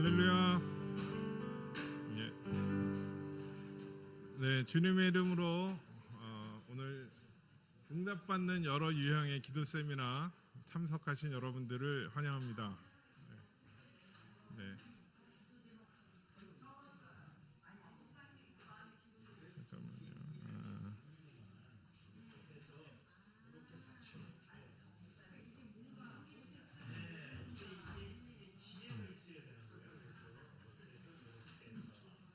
할렐루야. 예. 네, 주님의 이름으로 오늘 응답받는 여러 유형의 기도 세미나 참석하신 여러분들을 환영합니다. 네. 잠깐만요.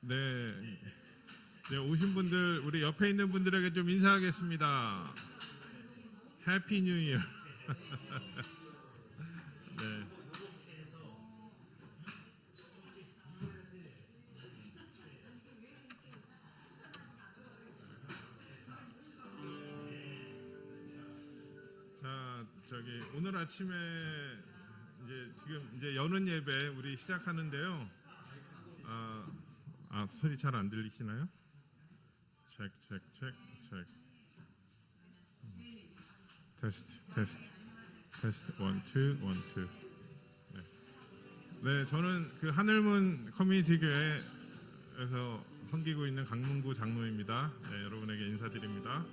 네. 네, 오신 분들 우리 옆에 있는 분들에게 좀 인사하겠습니다. 해피 뉴 이어. 네. 자, 오늘 아침에 지금 여는 예배 우리 시작하는데요. 소리 잘 안 들리시나요? 체크. 테스트 1, 2. 네, 저는 그 하늘문 커뮤니티 교회에서 섬기고 있는 강문구 장로입니다. 네, 여러분에게 인사드립니다.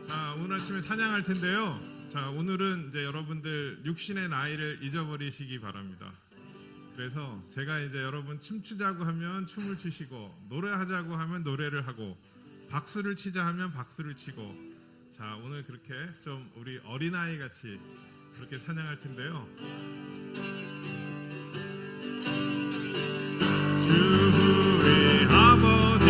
자, 오늘 아침에 찬양할 텐데요. 자, 오늘은 여러분들 육신의 나이를 잊어버리시기 바랍니다. 그래서 제가 여러분 춤추자고 하면 춤을 추시고, 노래하자고 하면 노래를 하고, 박수를 치자 하면 박수를 치고, 자, 오늘 그렇게 좀 우리 어린아이 같이 그렇게 찬양할 텐데요. 주 우리 아버지,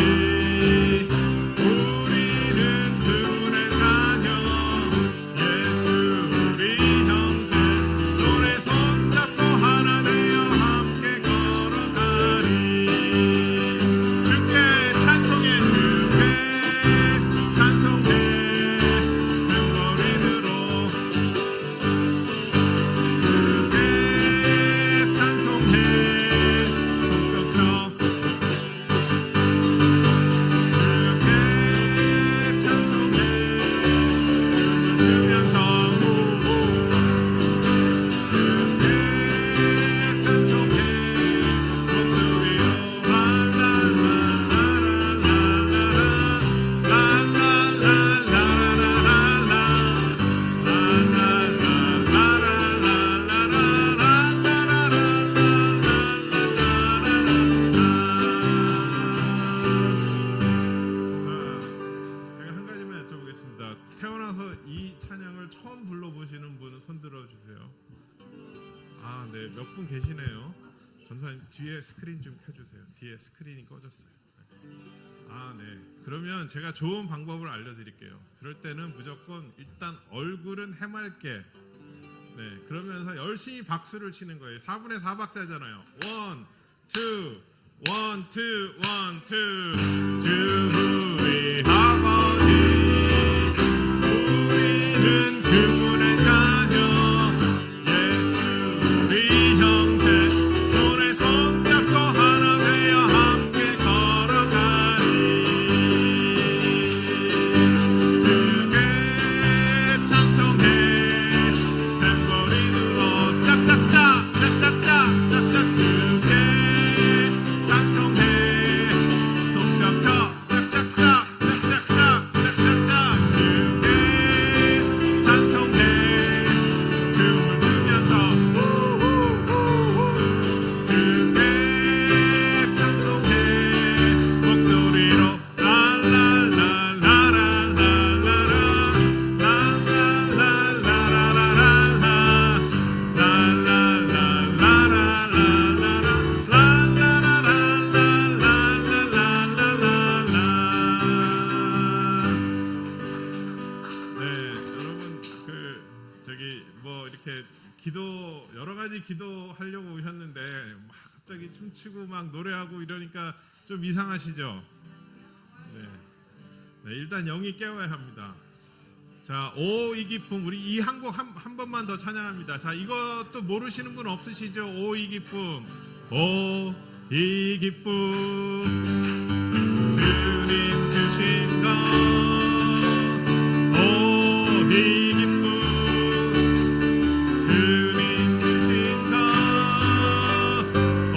몇 분 계시네요. 전사님 뒤에 스크린 좀 켜주세요. 뒤에 스크린이 꺼졌어요. 네. 그러면 제가 좋은 방법을 알려드릴게요. 그럴 때는 무조건 일단 얼굴은 해맑게, 네, 그러면서 열심히 박수를 치는 거예요. 4분의 4박자잖아요. 1, 2 주 우리 아버지, 우리는 그분의 자녀, 기도하려고 오셨는데 막 갑자기 춤추고 막 노래하고 이러니까 좀 이상하시죠? 네, 일단 영이 깨워야 합니다. 자, 오 이 기쁨, 우리 이 한 곡 한 번만 더 찬양합니다. 자, 이것도 모르시는 분 없으시죠? 오 이 기쁨, 오 이 기쁨, 주님 주신 것, 오 이 기쁨, 주님 주신 것, 오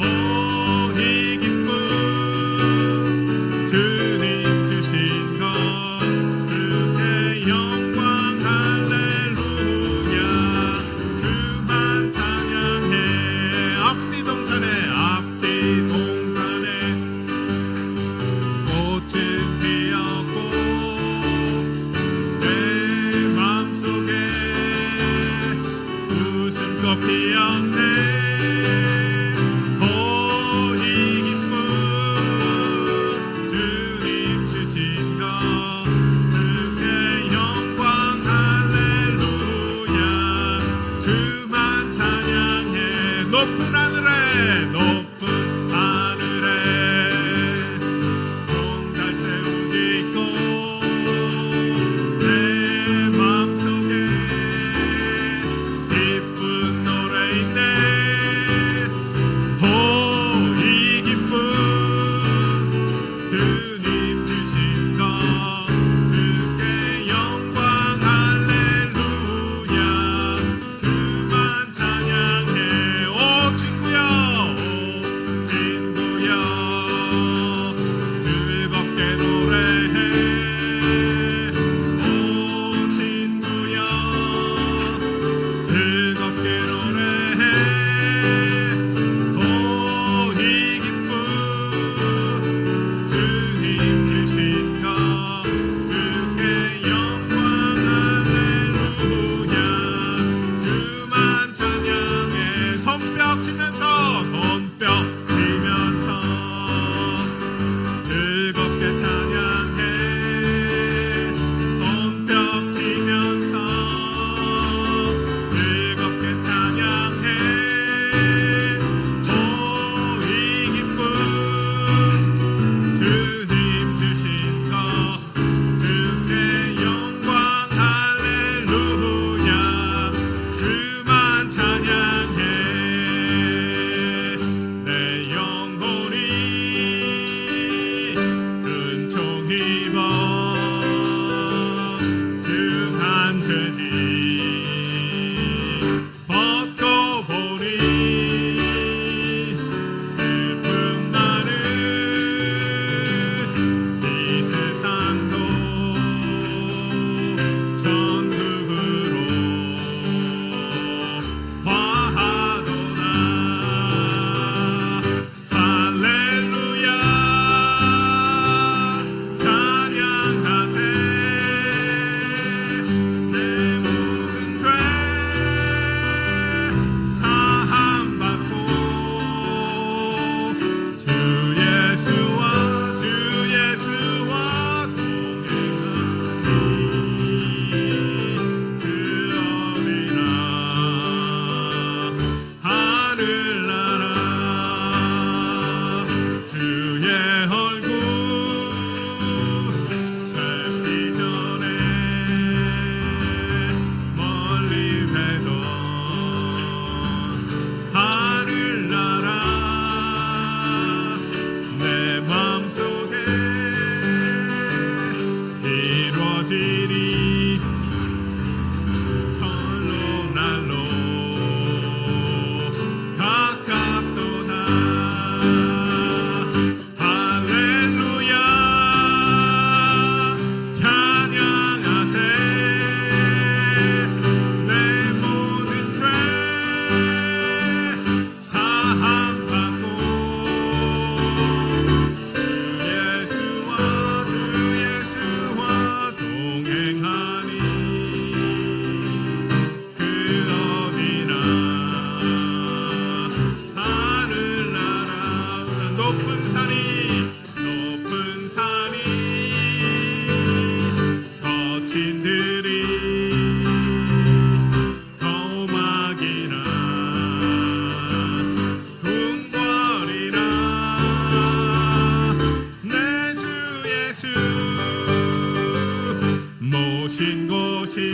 오신 곳이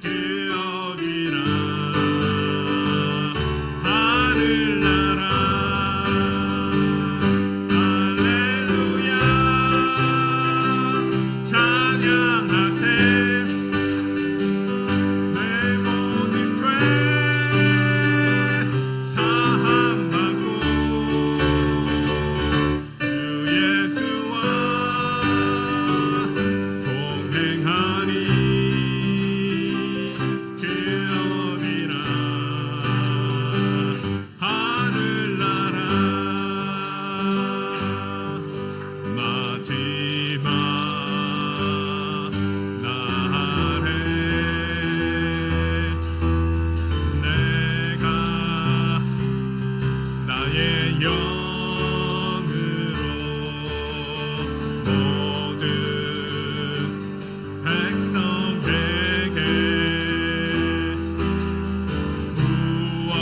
그 어디나 하늘나라 할렐루야 찬양하세 내 모든 죄 사함받고 주 예수와 동행하리 그 어디나 하늘나라 마지막 날에 내가 나의 영으로 모든 백성에게 부어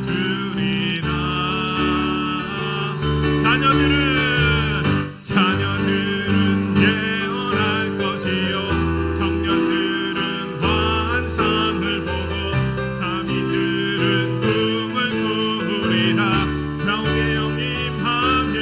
주리라 자녀들은 예언할 것이요 청년들은 환상을 보고 자미들은 꿈을 꾸리라 나오게 영입하면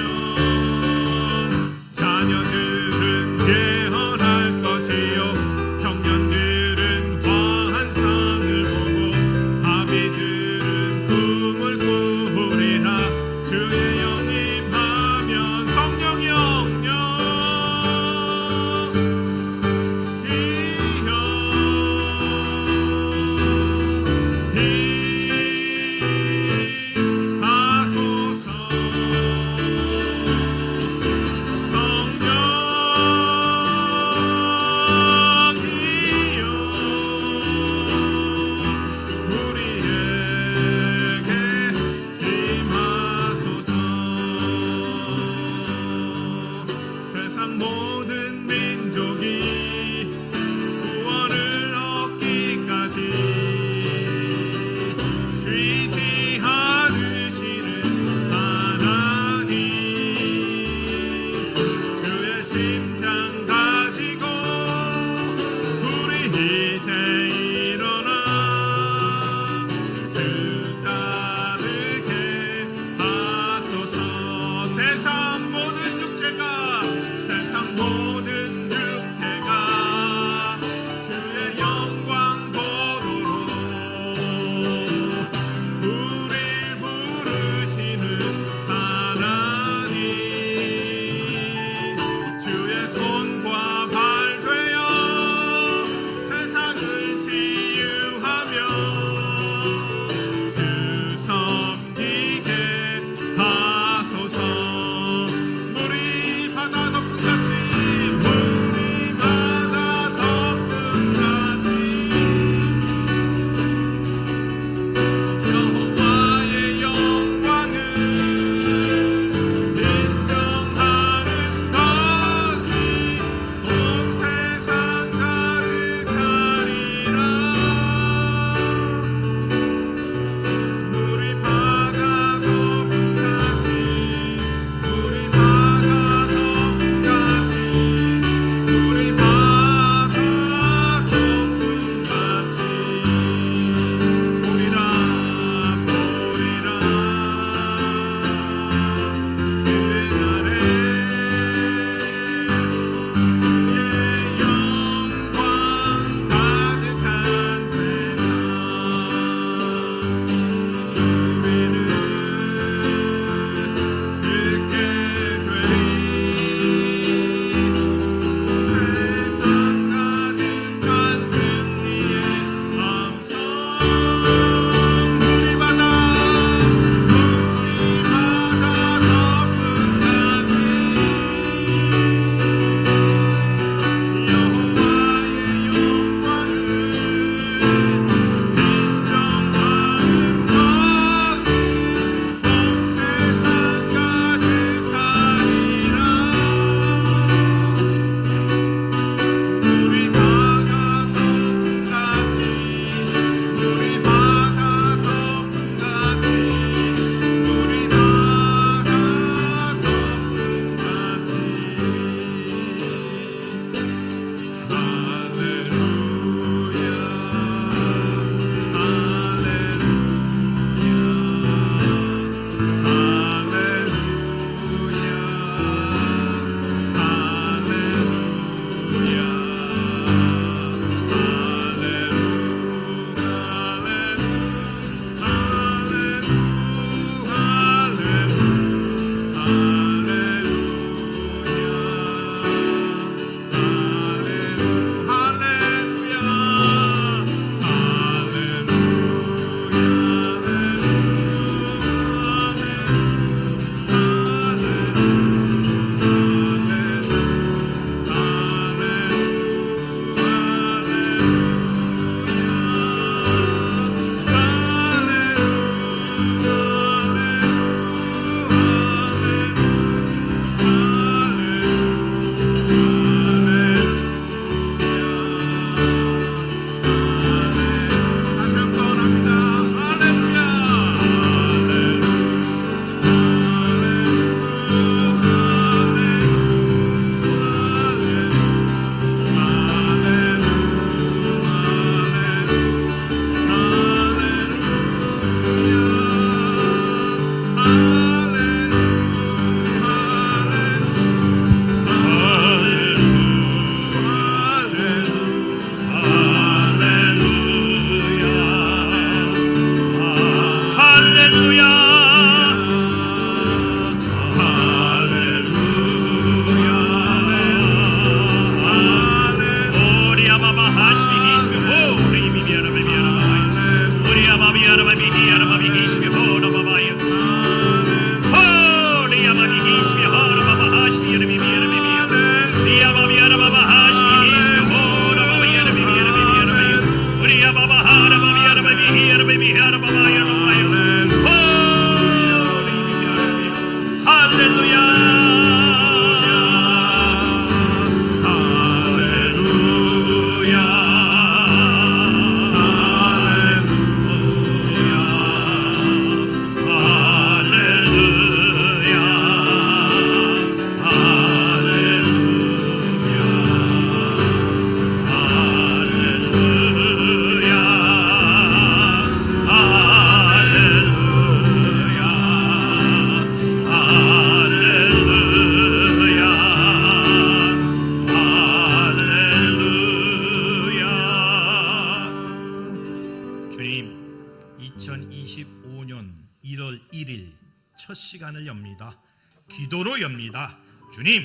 기도드립니다. 주님,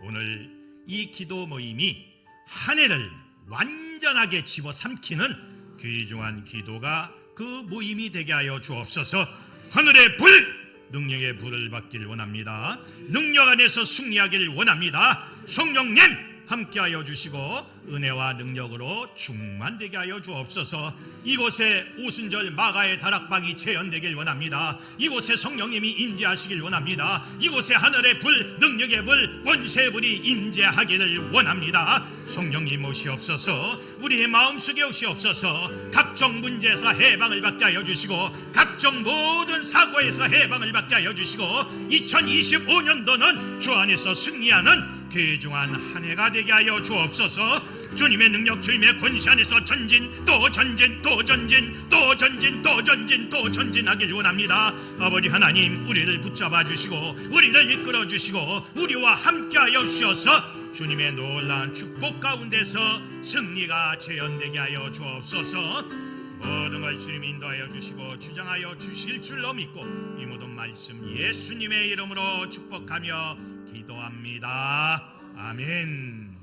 오늘 이 기도 모임이 한 해를 완전하게 집어삼키는 귀중한 기도가 그 모임이 되게 하여 주옵소서. 하늘의 불, 능력의 불을 받길 원합니다. 능력 안에서 승리하길 원합니다. 성령님 함께하여 주시고 은혜와 능력으로 충만되게 하여 주옵소서. 이곳에 오순절 마가의 다락방이 재현되길 원합니다. 이곳에 성령님이 임재하시길 원합니다. 이곳에 하늘의 불, 능력의 불, 권세의 불이 임재하기를 원합니다. 성령님 오시옵소서. 우리의 마음속에 오시옵소서. 각종 문제에서 해방을 받게 하여 주시고 각종 모든 사고에서 해방을 받게 하여 주시고 2025년도는 주 안에서 승리하는 귀중한 한 해가 되게 하여 주옵소서. 주님의 능력, 주님의 권세 안에서 전진 또 전진 또 전진 또 전진 또 전진 또 전진하길 원합니다. 아버지 하나님, 우리를 붙잡아 주시고 우리를 이끌어 주시고 우리와 함께하여 주셔서 주님의 놀라운 축복 가운데서 승리가 재현되게 하여 주옵소서. 모든 걸 주님 인도하여 주시고 주장하여 주실 줄로 믿고 이 모든 말씀 예수님의 이름으로 축복하며 기도합니다. 아멘.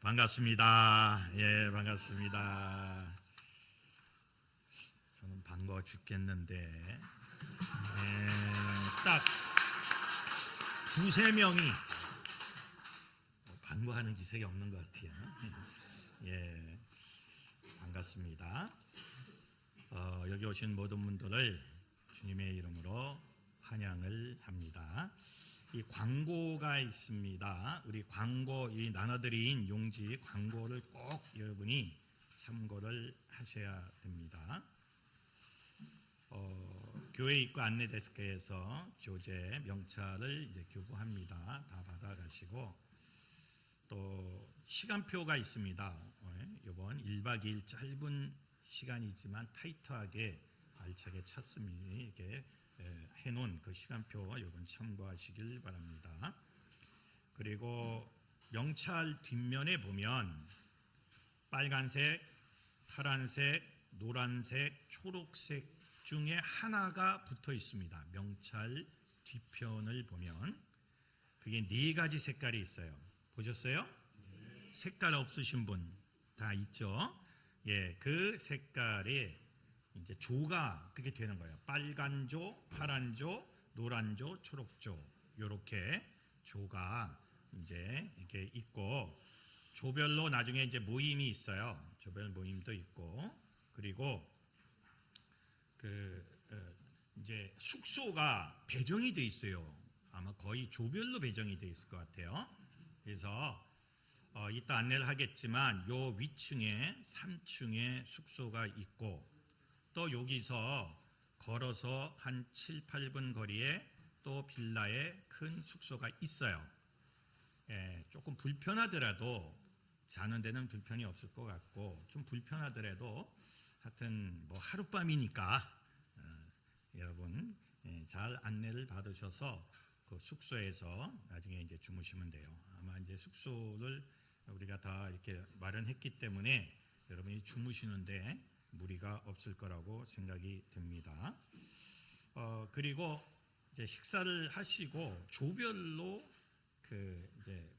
반갑습니다. 예, 반갑습니다. 저는 반가워 죽겠는데 딱 두세 명이 반가워하는 기색이 없는 것 같아요. 예, 반갑습니다. 여기 오신 모든 분들을 주님의 이름으로 환영을 합니다. 이 광고가 있습니다. 우리 광고, 이 나눠드린 용지 광고를 꼭 여러분이 참고를 하셔야 됩니다. 교회 입구 안내 데스크에서 교재 명찰을 이제 교부합니다. 다 받아가시고 또 시간표가 있습니다. 이번 1박 2일 짧은 시간이지만 타이트하게 알차게 찼습니다. 이렇게 해놓은 그 시간표 이번 참고하시길 바랍니다. 그리고 명찰 뒷면에 보면 빨간색, 파란색, 노란색, 초록색 중에 하나가 붙어 있습니다. 명찰 뒤편을 보면 그게 네 가지 색깔이 있어요. 보셨어요? 색깔 없으신 분 다 있죠? 예, 그 색깔에 이제 조가 그게 되는 거예요. 빨간 조, 파란 조, 노란 조, 초록 조, 요렇게 조가 이제 이렇게 있고 조별로 나중에 이제 모임이 있어요. 조별 모임도 있고 그리고 이제 숙소가 배정이 돼 있어요. 아마 거의 조별로 배정이 돼 있을 것 같아요. 그래서 이따 안내를 하겠지만 요 위층에 3층에 숙소가 있고 또 여기서 걸어서 한 7, 8분 거리에 또 빌라에 큰 숙소가 있어요. 예, 조금 불편하더라도 자는 데는 불편이 없을 것 같고 좀 불편하더라도 하여튼 뭐 하룻밤이니까 여러분 잘 안내를 받으셔서 그 숙소에서 나중에 이제 주무시면 돼요. 아마 이제 숙소를 우리가 다 이렇게 마련했기 때문에 여러분이 주무시는데 무리가 없을 거라고 생각이 듭니다. 그리고 이제 식사를 하시고 조별로 이제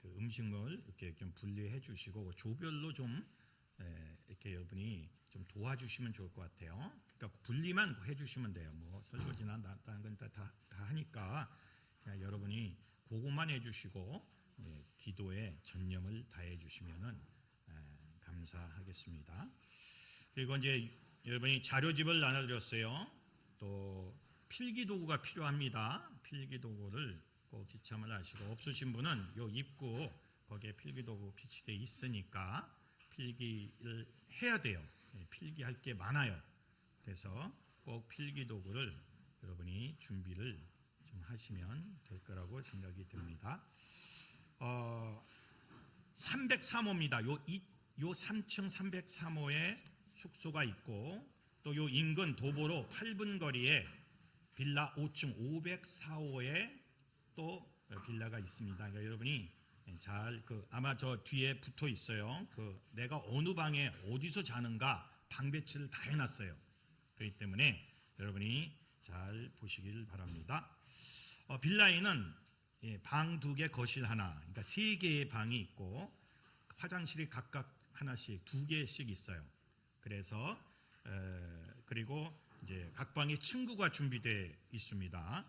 그 음식을 이렇게 좀 분리해 주시고 조별로 좀 이렇게 여러분이 좀 도와주시면 좋을 것 같아요. 그러니까 분리만 해주시면 돼요. 뭐 설거지나 다른 건 다 하니까 그냥 여러분이 그것만 해주시고 기도에 전념을 다해 주시면은 감사하겠습니다. 그리고 이제 여러분이 자료집을 나눠드렸어요. 또 필기도구가 필요합니다. 필기도구를 꼭 지참을 하시고 없으신 분은 요 입구 거기에 필기도구 비치되어 있으니까 필기를 해야 돼요. 필기할 게 많아요. 그래서 꼭 필기도구를 여러분이 준비를 좀 하시면 될 거라고 생각이 듭니다. 303호입니다. 요 3층 303호에 숙소가 있고 또 요 인근 도보로 8분 거리에 빌라 5층 504호에 또 빌라가 있습니다. 그러니까 여러분이 잘 아마 저 뒤에 붙어 있어요. 내가 어느 방에 어디서 자는가 방 배치를 다 해놨어요. 그렇기 때문에 여러분이 잘 보시길 바랍니다. 빌라에는 방 2개, 거실 하나, 그러니까 3개의 방이 있고 화장실이 각각 하나씩 2개씩 있어요. 그래서 그리고 이제 각 방에 침구가 준비되어 있습니다.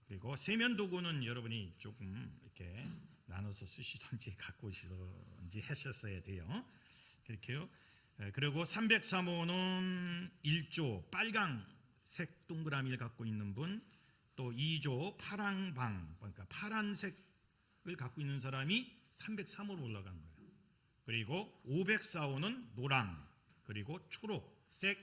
그리고 세면 도구는 여러분이 조금 이렇게 나눠서 쓰시든지 갖고 오시든지 하셨어야 돼요. 그렇게요. 그리고 303호는 1조 빨강색 동그라미를 갖고 있는 분, 또 2조 파랑방, 그러니까 파란색을 갖고 있는 사람이 303호로 올라간 거예요. 그리고 504호는 노랑, 그리고 초록색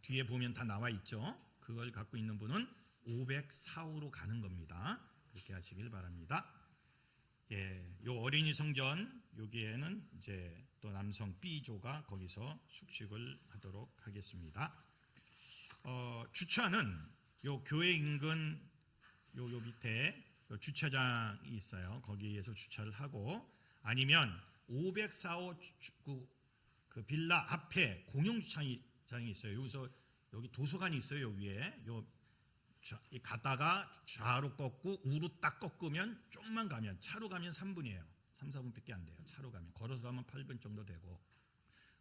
뒤에 보면 다 나와 있죠. 그걸 갖고 있는 분은 504호로 가는 겁니다. 그렇게 하시길 바랍니다. 요 어린이 성전 여기에는 이제 또 남성 B조가 거기서 숙식을 하도록 하겠습니다. 주차는 요 교회 인근 요 밑에 요 주차장이 있어요. 거기에서 주차를 하고 아니면 504호 그 빌라 앞에 공용 주차장이 있어요. 여기서 여기 도서관이 있어요. 요 위에 가다가 좌로 꺾고 우로 딱 꺾으면 좀만 가면 차로 가면 3분이에요. 3, 4분밖에 안 돼요. 차로 가면 걸어서 가면 8분 정도 되고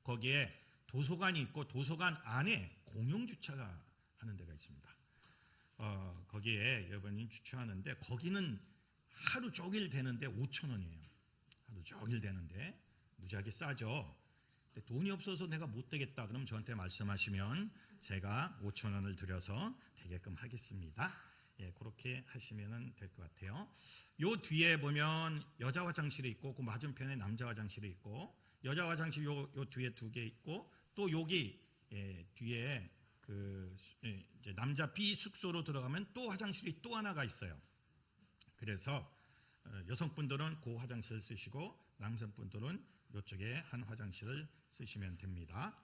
거기에 도서관이 있고 도서관 안에 공용 주차가 하는 데가 있습니다. 거기에 여러분이 주차하는데 거기는 하루 종일 되는데 5,000원이에요. 하루 종일 되는데 무지하게 싸죠. 근데 돈이 없어서 내가 못 되겠다 그럼 저한테 말씀하시면 제가 5,000원을 들여서 되게끔 하겠습니다. 그렇게 하시면 될 것 같아요. 요 뒤에 보면 여자 화장실이 있고 그 맞은편에 남자 화장실이 있고 여자 화장실 요 뒤에 2개 있고 또 여기 뒤에 이제 남자 B 숙소로 들어가면 또 화장실이 또 하나가 있어요. 그래서 여성분들은 그 화장실을 쓰시고 남성분들은 이쪽에 한 화장실을 쓰시면 됩니다.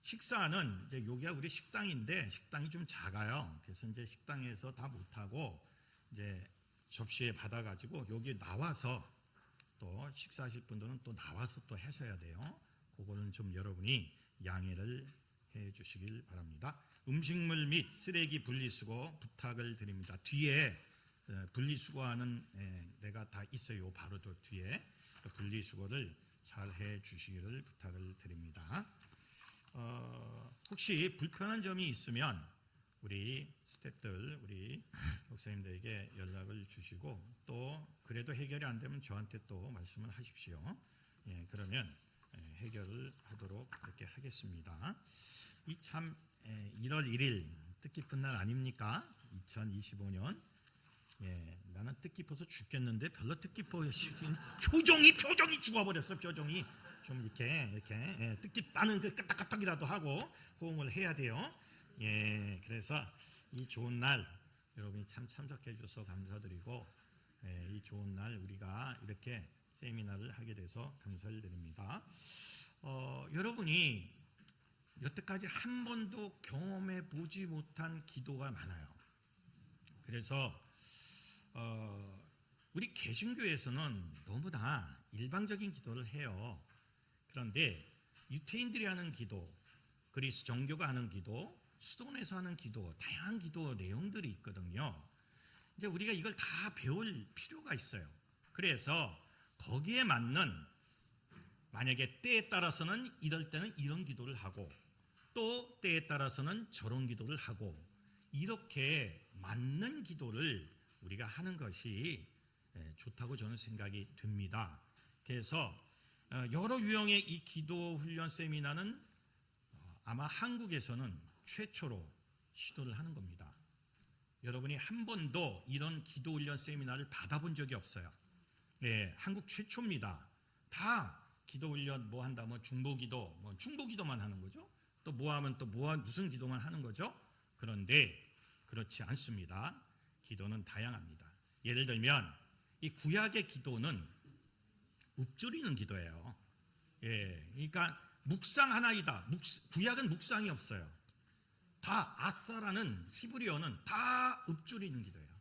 식사는 이제 여기가 우리 식당인데 식당이 좀 작아요. 그래서 이제 식당에서 다 못하고 이제 접시에 받아가지고 여기 나와서 또 식사하실 분들은 또 나와서 또 하셔야 돼요. 그거는 좀 여러분이 양해를 해 주시길 바랍니다. 음식물 및 쓰레기 분리수거 부탁을 드립니다. 뒤에 분리수거하는 데가 다 있어요. 바로 또 뒤에 분리수거를 잘 해 주시기를 부탁을 드립니다. 혹시 불편한 점이 있으면 우리 스태프들, 우리 목사님들에게 연락을 주시고 또 그래도 해결이 안 되면 저한테 또 말씀을 하십시오. 그러면 해결을 하도록 이렇게 하겠습니다. 이 참 1월 1일 뜻깊은 날 아닙니까? 2025년. 나는 뜻깊어서 죽겠는데 별로 뜻깊어 표정이 죽어버렸어. 표정이 좀 이렇게 뜻깊다는 그 까딱까딱이라도 하고 호응을 해야 돼요. 그래서 이 좋은 날 여러분이 참 참석해 주셔서 감사드리고 이 좋은 날 우리가 이렇게 세미나를 하게 돼서 감사를 드립니다. 여러분이 여태까지 한 번도 경험해 보지 못한 기도가 많아요. 그래서 우리 개신교에서는 너무나 일방적인 기도를 해요. 그런데 유태인들이 하는 기도, 그리스 정교가 하는 기도, 수도원에서 하는 기도, 다양한 기도 내용들이 있거든요. 이제 우리가 이걸 다 배울 필요가 있어요. 그래서 거기에 맞는 만약에 때에 따라서는 이럴 때는 이런 기도를 하고 또 때에 따라서는 저런 기도를 하고 이렇게 맞는 기도를 우리가 하는 것이 좋다고 저는 생각이 듭니다. 그래서 여러 유형의 이 기도 훈련 세미나는 아마 한국에서는 최초로 시도를 하는 겁니다. 여러분이 한 번도 이런 기도 훈련 세미나를 받아본 적이 없어요. 한국 최초입니다. 다 기도 훈련 뭐 한다면 중보기도, 뭐 중보기도만 하는 거죠. 또 뭐 하면 또 무슨 기도만 하는 거죠. 그런데 그렇지 않습니다. 기도는 다양합니다. 예를 들면 이 구약의 기도는 읊조리는 기도예요. 그러니까 묵상 하나이다. 구약은 묵상이 없어요. 다 아사라는 히브리어는 다 읊조리는 기도예요.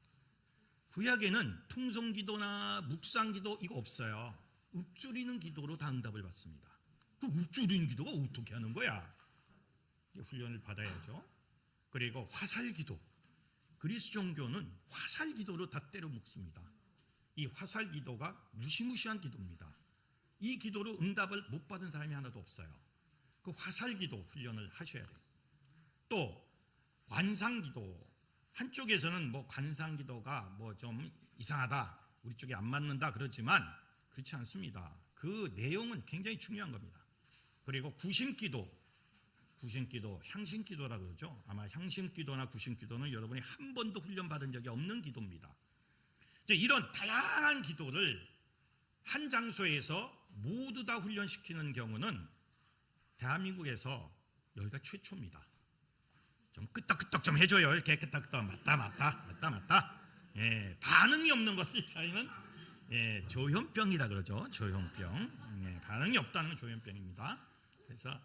구약에는 통성기도나 묵상기도 이거 없어요. 읊조리는 기도로 다 응답을 받습니다. 그 읊조리는 기도가 어떻게 하는 거야? 훈련을 받아야죠. 그리고 화살기도, 그리스 종교는 화살기도로 다 때려 묶습니다. 이 화살기도가 무시무시한 기도입니다. 이 기도로 응답을 못 받은 사람이 하나도 없어요. 그 화살기도 훈련을 하셔야 돼요. 또 관상기도, 한쪽에서는 뭐 관상기도가 뭐 좀 이상하다, 우리 쪽에 안 맞는다 그러지만 그렇지 않습니다. 그 내용은 굉장히 중요한 겁니다. 그리고 구심기도, 향신기도라고 그러죠. 아마 향신기도나 구심기도는 여러분이 한 번도 훈련받은 적이 없는 기도입니다. 이제 이런 다양한 기도를 한 장소에서 모두 다 훈련시키는 경우는 대한민국에서 여기가 최초입니다. 좀 끄떡끄떡 좀 해줘요. 이렇게 끄떡끄떡 맞다. 예, 반응이 없는 것을 저희는 조현병이라 그러죠. 조현병. 예, 반응이 없다는 건 조현병입니다. 그래서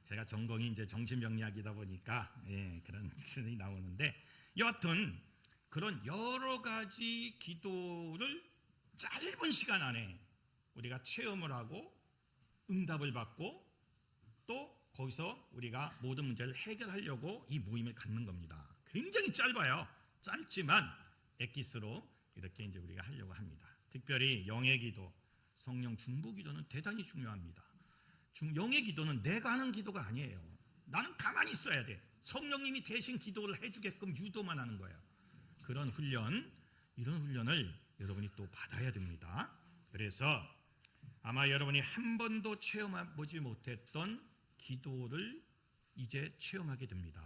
제가 전공이 이제 정신병리학이다 보니까 그런 특징이 나오는데, 여하튼 그런 여러 가지 기도를 짧은 시간 안에 우리가 체험을 하고 응답을 받고 또 거기서 우리가 모든 문제를 해결하려고 이 모임을 갖는 겁니다. 굉장히 짧아요. 짧지만 엑기스로 이렇게 이제 우리가 하려고 합니다. 특별히 영의 기도, 성령 중보 기도는 대단히 중요합니다. 영의 기도는 내가 하는 기도가 아니에요. 나는 가만히 있어야 돼. 성령님이 대신 기도를 해주게끔 유도만 하는 거예요. 그런 훈련, 이런 훈련을 여러분이 또 받아야 됩니다. 그래서 아마 여러분이 한 번도 체험해보지 못했던 기도를 이제 체험하게 됩니다.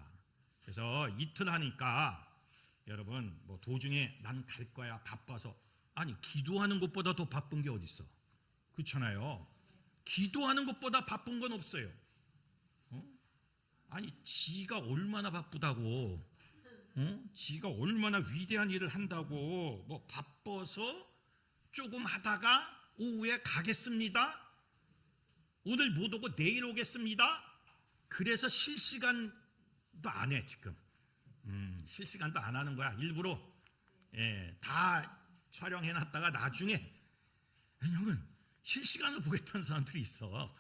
그래서 이틀 하니까 여러분 뭐 도중에 나는 갈 거야 바빠서, 아니 기도하는 것보다 더 바쁜 게 어디 있어? 그렇잖아요. 기도하는 것보다 바쁜 건 없어요. 아니 지가 얼마나 바쁘다고, 지가 얼마나 위대한 일을 한다고 뭐 바빠서 조금 하다가 오후에 가겠습니다, 오늘 못 오고 내일 오겠습니다, 그래서 실시간도 안 해 지금. 실시간도 안 하는 거야. 일부러 다 촬영해놨다가 나중에, 왜냐면 실시간을 보겠다는 사람들이 있어.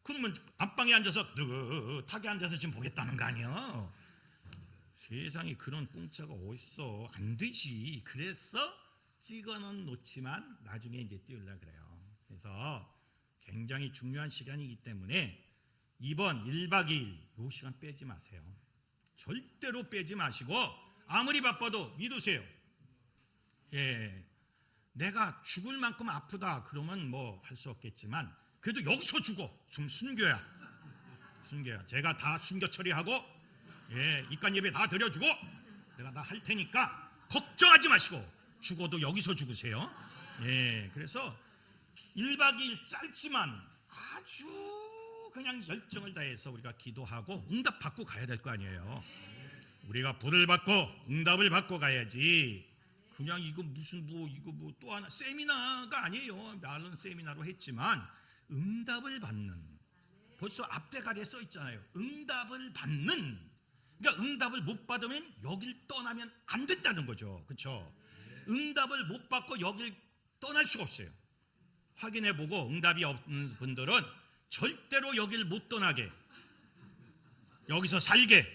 그러면 안방에 앉아서 느긋하게 앉아서 지금 보겠다는 거 아니야? 세상에 그런 공짜가 어딨어? 안 되지. 그래서 찍어는 놓지만 나중에 이제 띄우려고 그래요. 그래서 굉장히 중요한 시간이기 때문에 이번 1박 2일 요 시간 빼지 마세요. 절대로 빼지 마시고, 아무리 바빠도 믿으세요. 내가 죽을 만큼 아프다 그러면 뭐 할 수 없겠지만 그래도 여기서 죽어. 좀 순교야. 제가 다 순교 처리하고 입간 예배 다 드려주고 내가 다 할 테니까 걱정하지 마시고 죽어도 여기서 죽으세요. 그래서 1박 2일 짧지만 아주 그냥 열정을 다해서 우리가 기도하고 응답 받고 가야 될 거 아니에요. 우리가 불을 받고 응답을 받고 가야지. 그냥 이거 무슨 이거 또 하나 세미나가 아니에요. 나는 세미나로 했지만 응답을 받는, 벌써 앞대가리에 써 있잖아요. 응답을 받는. 그러니까 응답을 못 받으면 여길 떠나면 안 된다는 거죠. 그렇죠? 응답을 못 받고 여길 떠날 수가 없어요. 확인해보고 응답이 없는 분들은 절대로 여길 못 떠나게, 여기서 살게,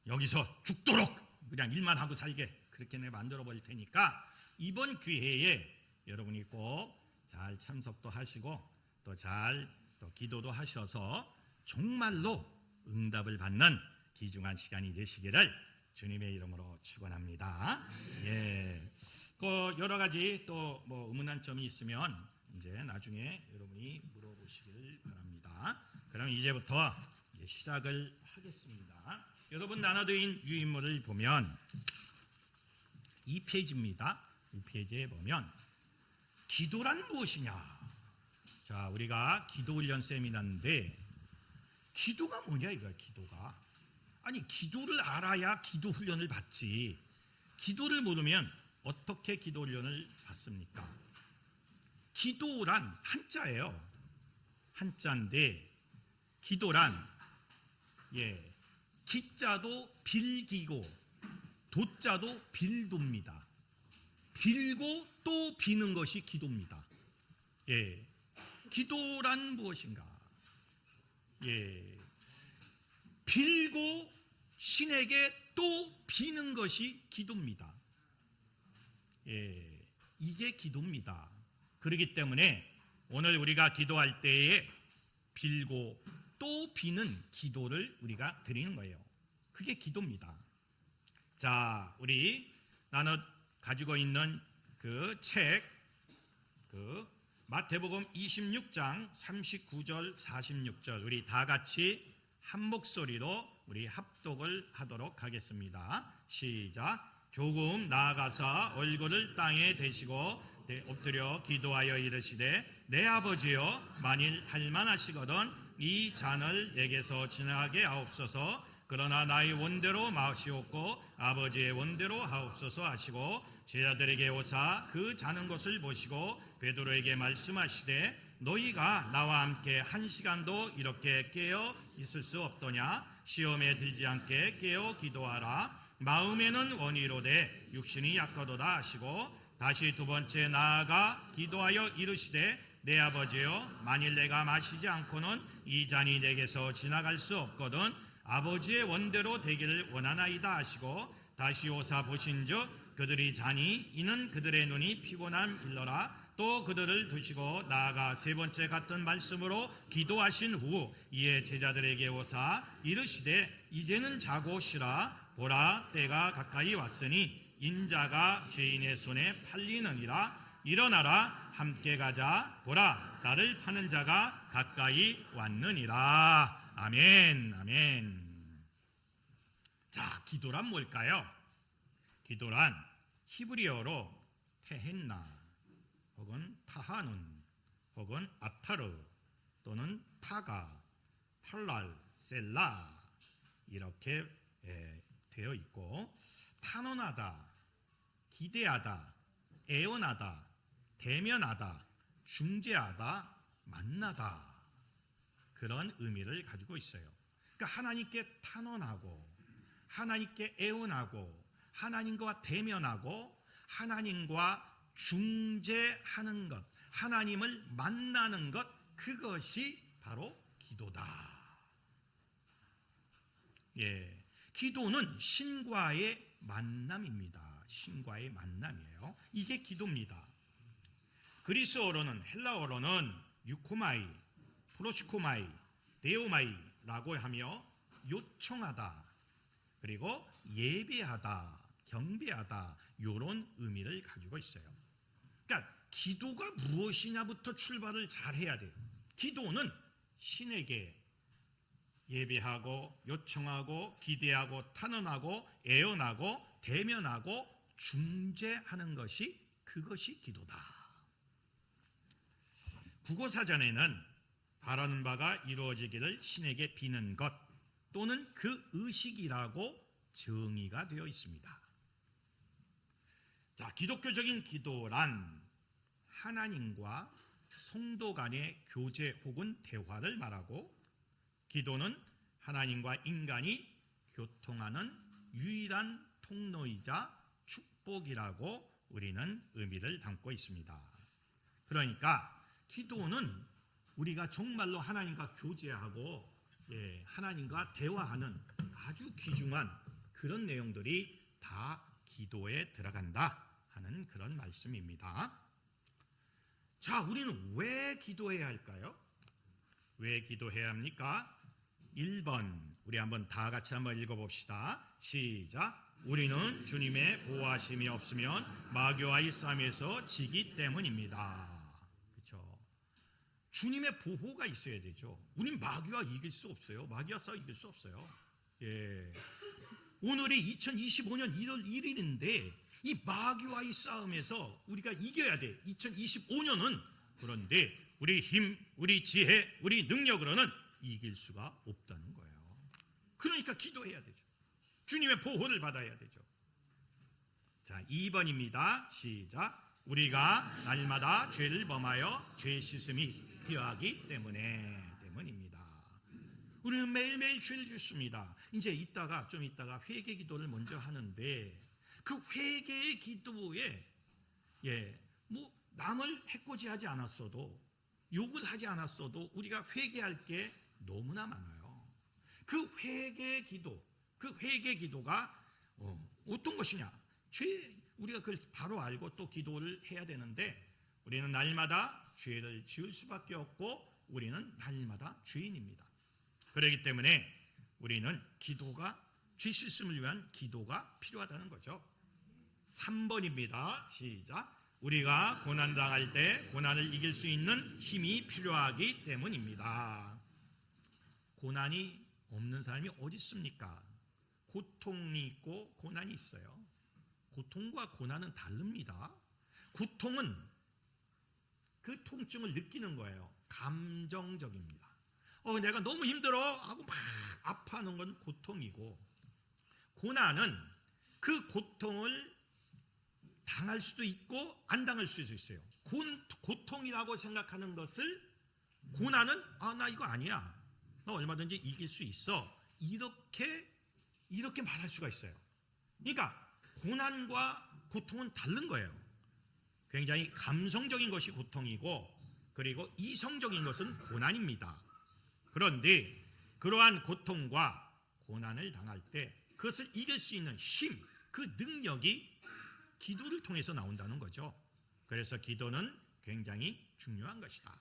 여기서 죽도록 그냥 일만 하고 살게, 그렇게 내가 만들어 버릴 테니까 이번 기회에 여러분이 꼭 잘 참석도 하시고 또 잘 기도도 하셔서 정말로 응답을 받는 귀중한 시간이 되시기를 주님의 이름으로 축원합니다. 그 여러 가지 또 뭐 의문한 점이 있으면 이제 나중에 여러분이 물어보시길 바랍니다. 그럼 이제부터 이제 시작을 하겠습니다. 여러분 나눠드린 유인물을 보면 2페이지입니다. 2페이지에 보면 기도란 무엇이냐? 자, 우리가 기도훈련 세미나인데 기도가 뭐냐 이거야. 기도가, 아니 기도를 알아야 기도훈련을 받지. 기도를 모르면 어떻게 기도훈련을 받습니까? 기도란 한자예요. 한자인데 기도란 기자도 빌기고 도자도 빌도입니다. 빌고 또 비는 것이 기도입니다. 기도란 무엇인가? 예, 빌고 신에게 또 비는 것이 기도입니다. 예, 이게 기도입니다. 그렇기 때문에 오늘 우리가 기도할 때에 빌고 또 비는 기도를 우리가 드리는 거예요. 그게 기도입니다. 자, 우리 나눠 가지고 있는 그 책, 마태복음 26장 39절 46절 우리 다 같이 한 목소리로 우리 합독을 하도록 하겠습니다. 시작. 조금 나아가서 얼굴을 땅에 대시고 엎드려 기도하여 이르시되 내 아버지여 만일 할만하시거든 이 잔을 내게서 지나가게 하옵소서. 그러나 나의 원대로 마시옵고 아버지의 원대로 하옵소서 하시고 제자들에게 오사 그 자는 것을 보시고 베드로에게 말씀하시되 너희가 나와 함께 한 시간도 이렇게 깨어 있을 수 없더냐. 시험에 들지 않게 깨어 기도하라. 마음에는 원이로되 육신이 약하도다 하시고 다시 두 번째 나아가 기도하여 이르시되 내 아버지여 만일 내가 마시지 않고는 이 잔이 내게서 지나갈 수 없거든 아버지의 원대로 되기를 원하나이다 하시고 다시 오사 보신즉 그들이 자니 이는 그들의 눈이 피곤함 일러라. 또 그들을 두시고 나아가 세 번째 같은 말씀으로 기도하신 후 이에 제자들에게 오사 이르시되 이제는 자고 쉬라. 보라 때가 가까이 왔으니 인자가 죄인의 손에 팔리느니라. 일어나라 함께 가자. 보라 나를 파는 자가 가까이 왔느니라. 아멘. 아멘. 자, 기도란 뭘까요? 기도란 히브리어로 테헨나 혹은 타하눈 혹은 아타르 또는 타가 팔랄 셀라 이렇게 되어 있고 탄원하다, 기대하다, 애원하다, 대면하다, 중재하다, 만나다 그런 의미를 가지고 있어요. 그러니까 하나님께 탄원하고 하나님께 애원하고 하나님과 대면하고 하나님과 중재하는 것, 하나님을 만나는 것, 그것이 바로 기도다. 예, 기도는 신과의 만남입니다. 신과의 만남이에요. 이게 기도입니다. 그리스어로는 헬라어로는 유코마이, 프로시코마이, 데오마이라고 하며 요청하다, 그리고 예배하다, 경배하다 이런 의미를 가지고 있어요. 그러니까 기도가 무엇이냐부터 출발을 잘 해야 돼요. 기도는 신에게 예배하고 요청하고 기대하고 탄원하고 애원하고 대면하고 중재하는 것이 그것이 기도다. 국어사전에는 바라는 바가 이루어지기를 신에게 비는 것 또는 그 의식이라고 정의가 되어 있습니다. 자, 기독교적인 기도란 하나님과 성도 간의 교제 혹은 대화를 말하고 기도는 하나님과 인간이 교통하는 유일한 통로이자 축복이라고 우리는 의미를 담고 있습니다. 그러니까 기도는 우리가 정말로 하나님과 교제하고 하나님과 대화하는 아주 귀중한 그런 내용들이 다 기도에 들어간다 하는 그런 말씀입니다. 자, 우리는 왜 기도해야 할까요? 왜 기도해야 합니까? 1번 우리 한번 다 같이 한번 읽어봅시다. 시작. 우리는 주님의 보호하심이 없으면 마귀와의 싸움에서 지기 때문입니다. 그렇죠? 주님의 보호가 있어야 되죠. 우린 마귀와 이길 수 없어요. 마귀와 싸워 이길 수 없어요. 예. 오늘이 2025년 1월 1일인데 이 마귀와의 싸움에서 우리가 이겨야 돼. 2025년은. 그런데 우리 힘, 우리 지혜, 우리 능력으로는 이길 수가 없다는 거예요. 그러니까 기도해야 되죠. 주님의 보호를 받아야 되죠. 자, 2번입니다. 시작. 우리가 날마다 죄를 범하여 죄 씻음이 필요하기 때문입니다. 우리는 매일매일 죄를 짓습니다. 이제 좀 이따가 회개 기도를 먼저 하는데 그 회개의 기도에 남을 해코지하지 않았어도 욕을 하지 않았어도 우리가 회개할 게 너무나 많아요. 그 회개 기도가 어떤 것이냐? 우리가 그걸 바로 알고 또 기도를 해야 되는데, 우리는 날마다 죄를 지을 수밖에 없고 우리는 날마다 죄인입니다. 그렇기 때문에 우리는 죄 씻음을 위한 기도가 필요하다는 거죠. 3번입니다. 시작. 우리가 고난당할 때 고난을 이길 수 있는 힘이 필요하기 때문입니다. 고난이 없는 사람이 어디 있습니까? 고통이 있고 고난이 있어요. 고통과 고난은 다릅니다. 고통은 그 통증을 느끼는 거예요. 감정적입니다. 내가 너무 힘들어 하고 막 아파하는 건 고통이고, 고난은 그 고통을 당할 수도 있고 안 당할 수도 있어요. 고통이라고 생각하는 것을 고난은 나 이거 아니야, 너 얼마든지 이길 수 있어, 이렇게 말할 수가 있어요. 그러니까 고난과 고통은 다른 거예요. 굉장히 감성적인 것이 고통이고, 그리고 이성적인 것은 고난입니다. 그런데 그러한 고통과 고난을 당할 때 그것을 이길 수 있는 힘, 그 능력이 기도를 통해서 나온다는 거죠. 그래서 기도는 굉장히 중요한 것이다.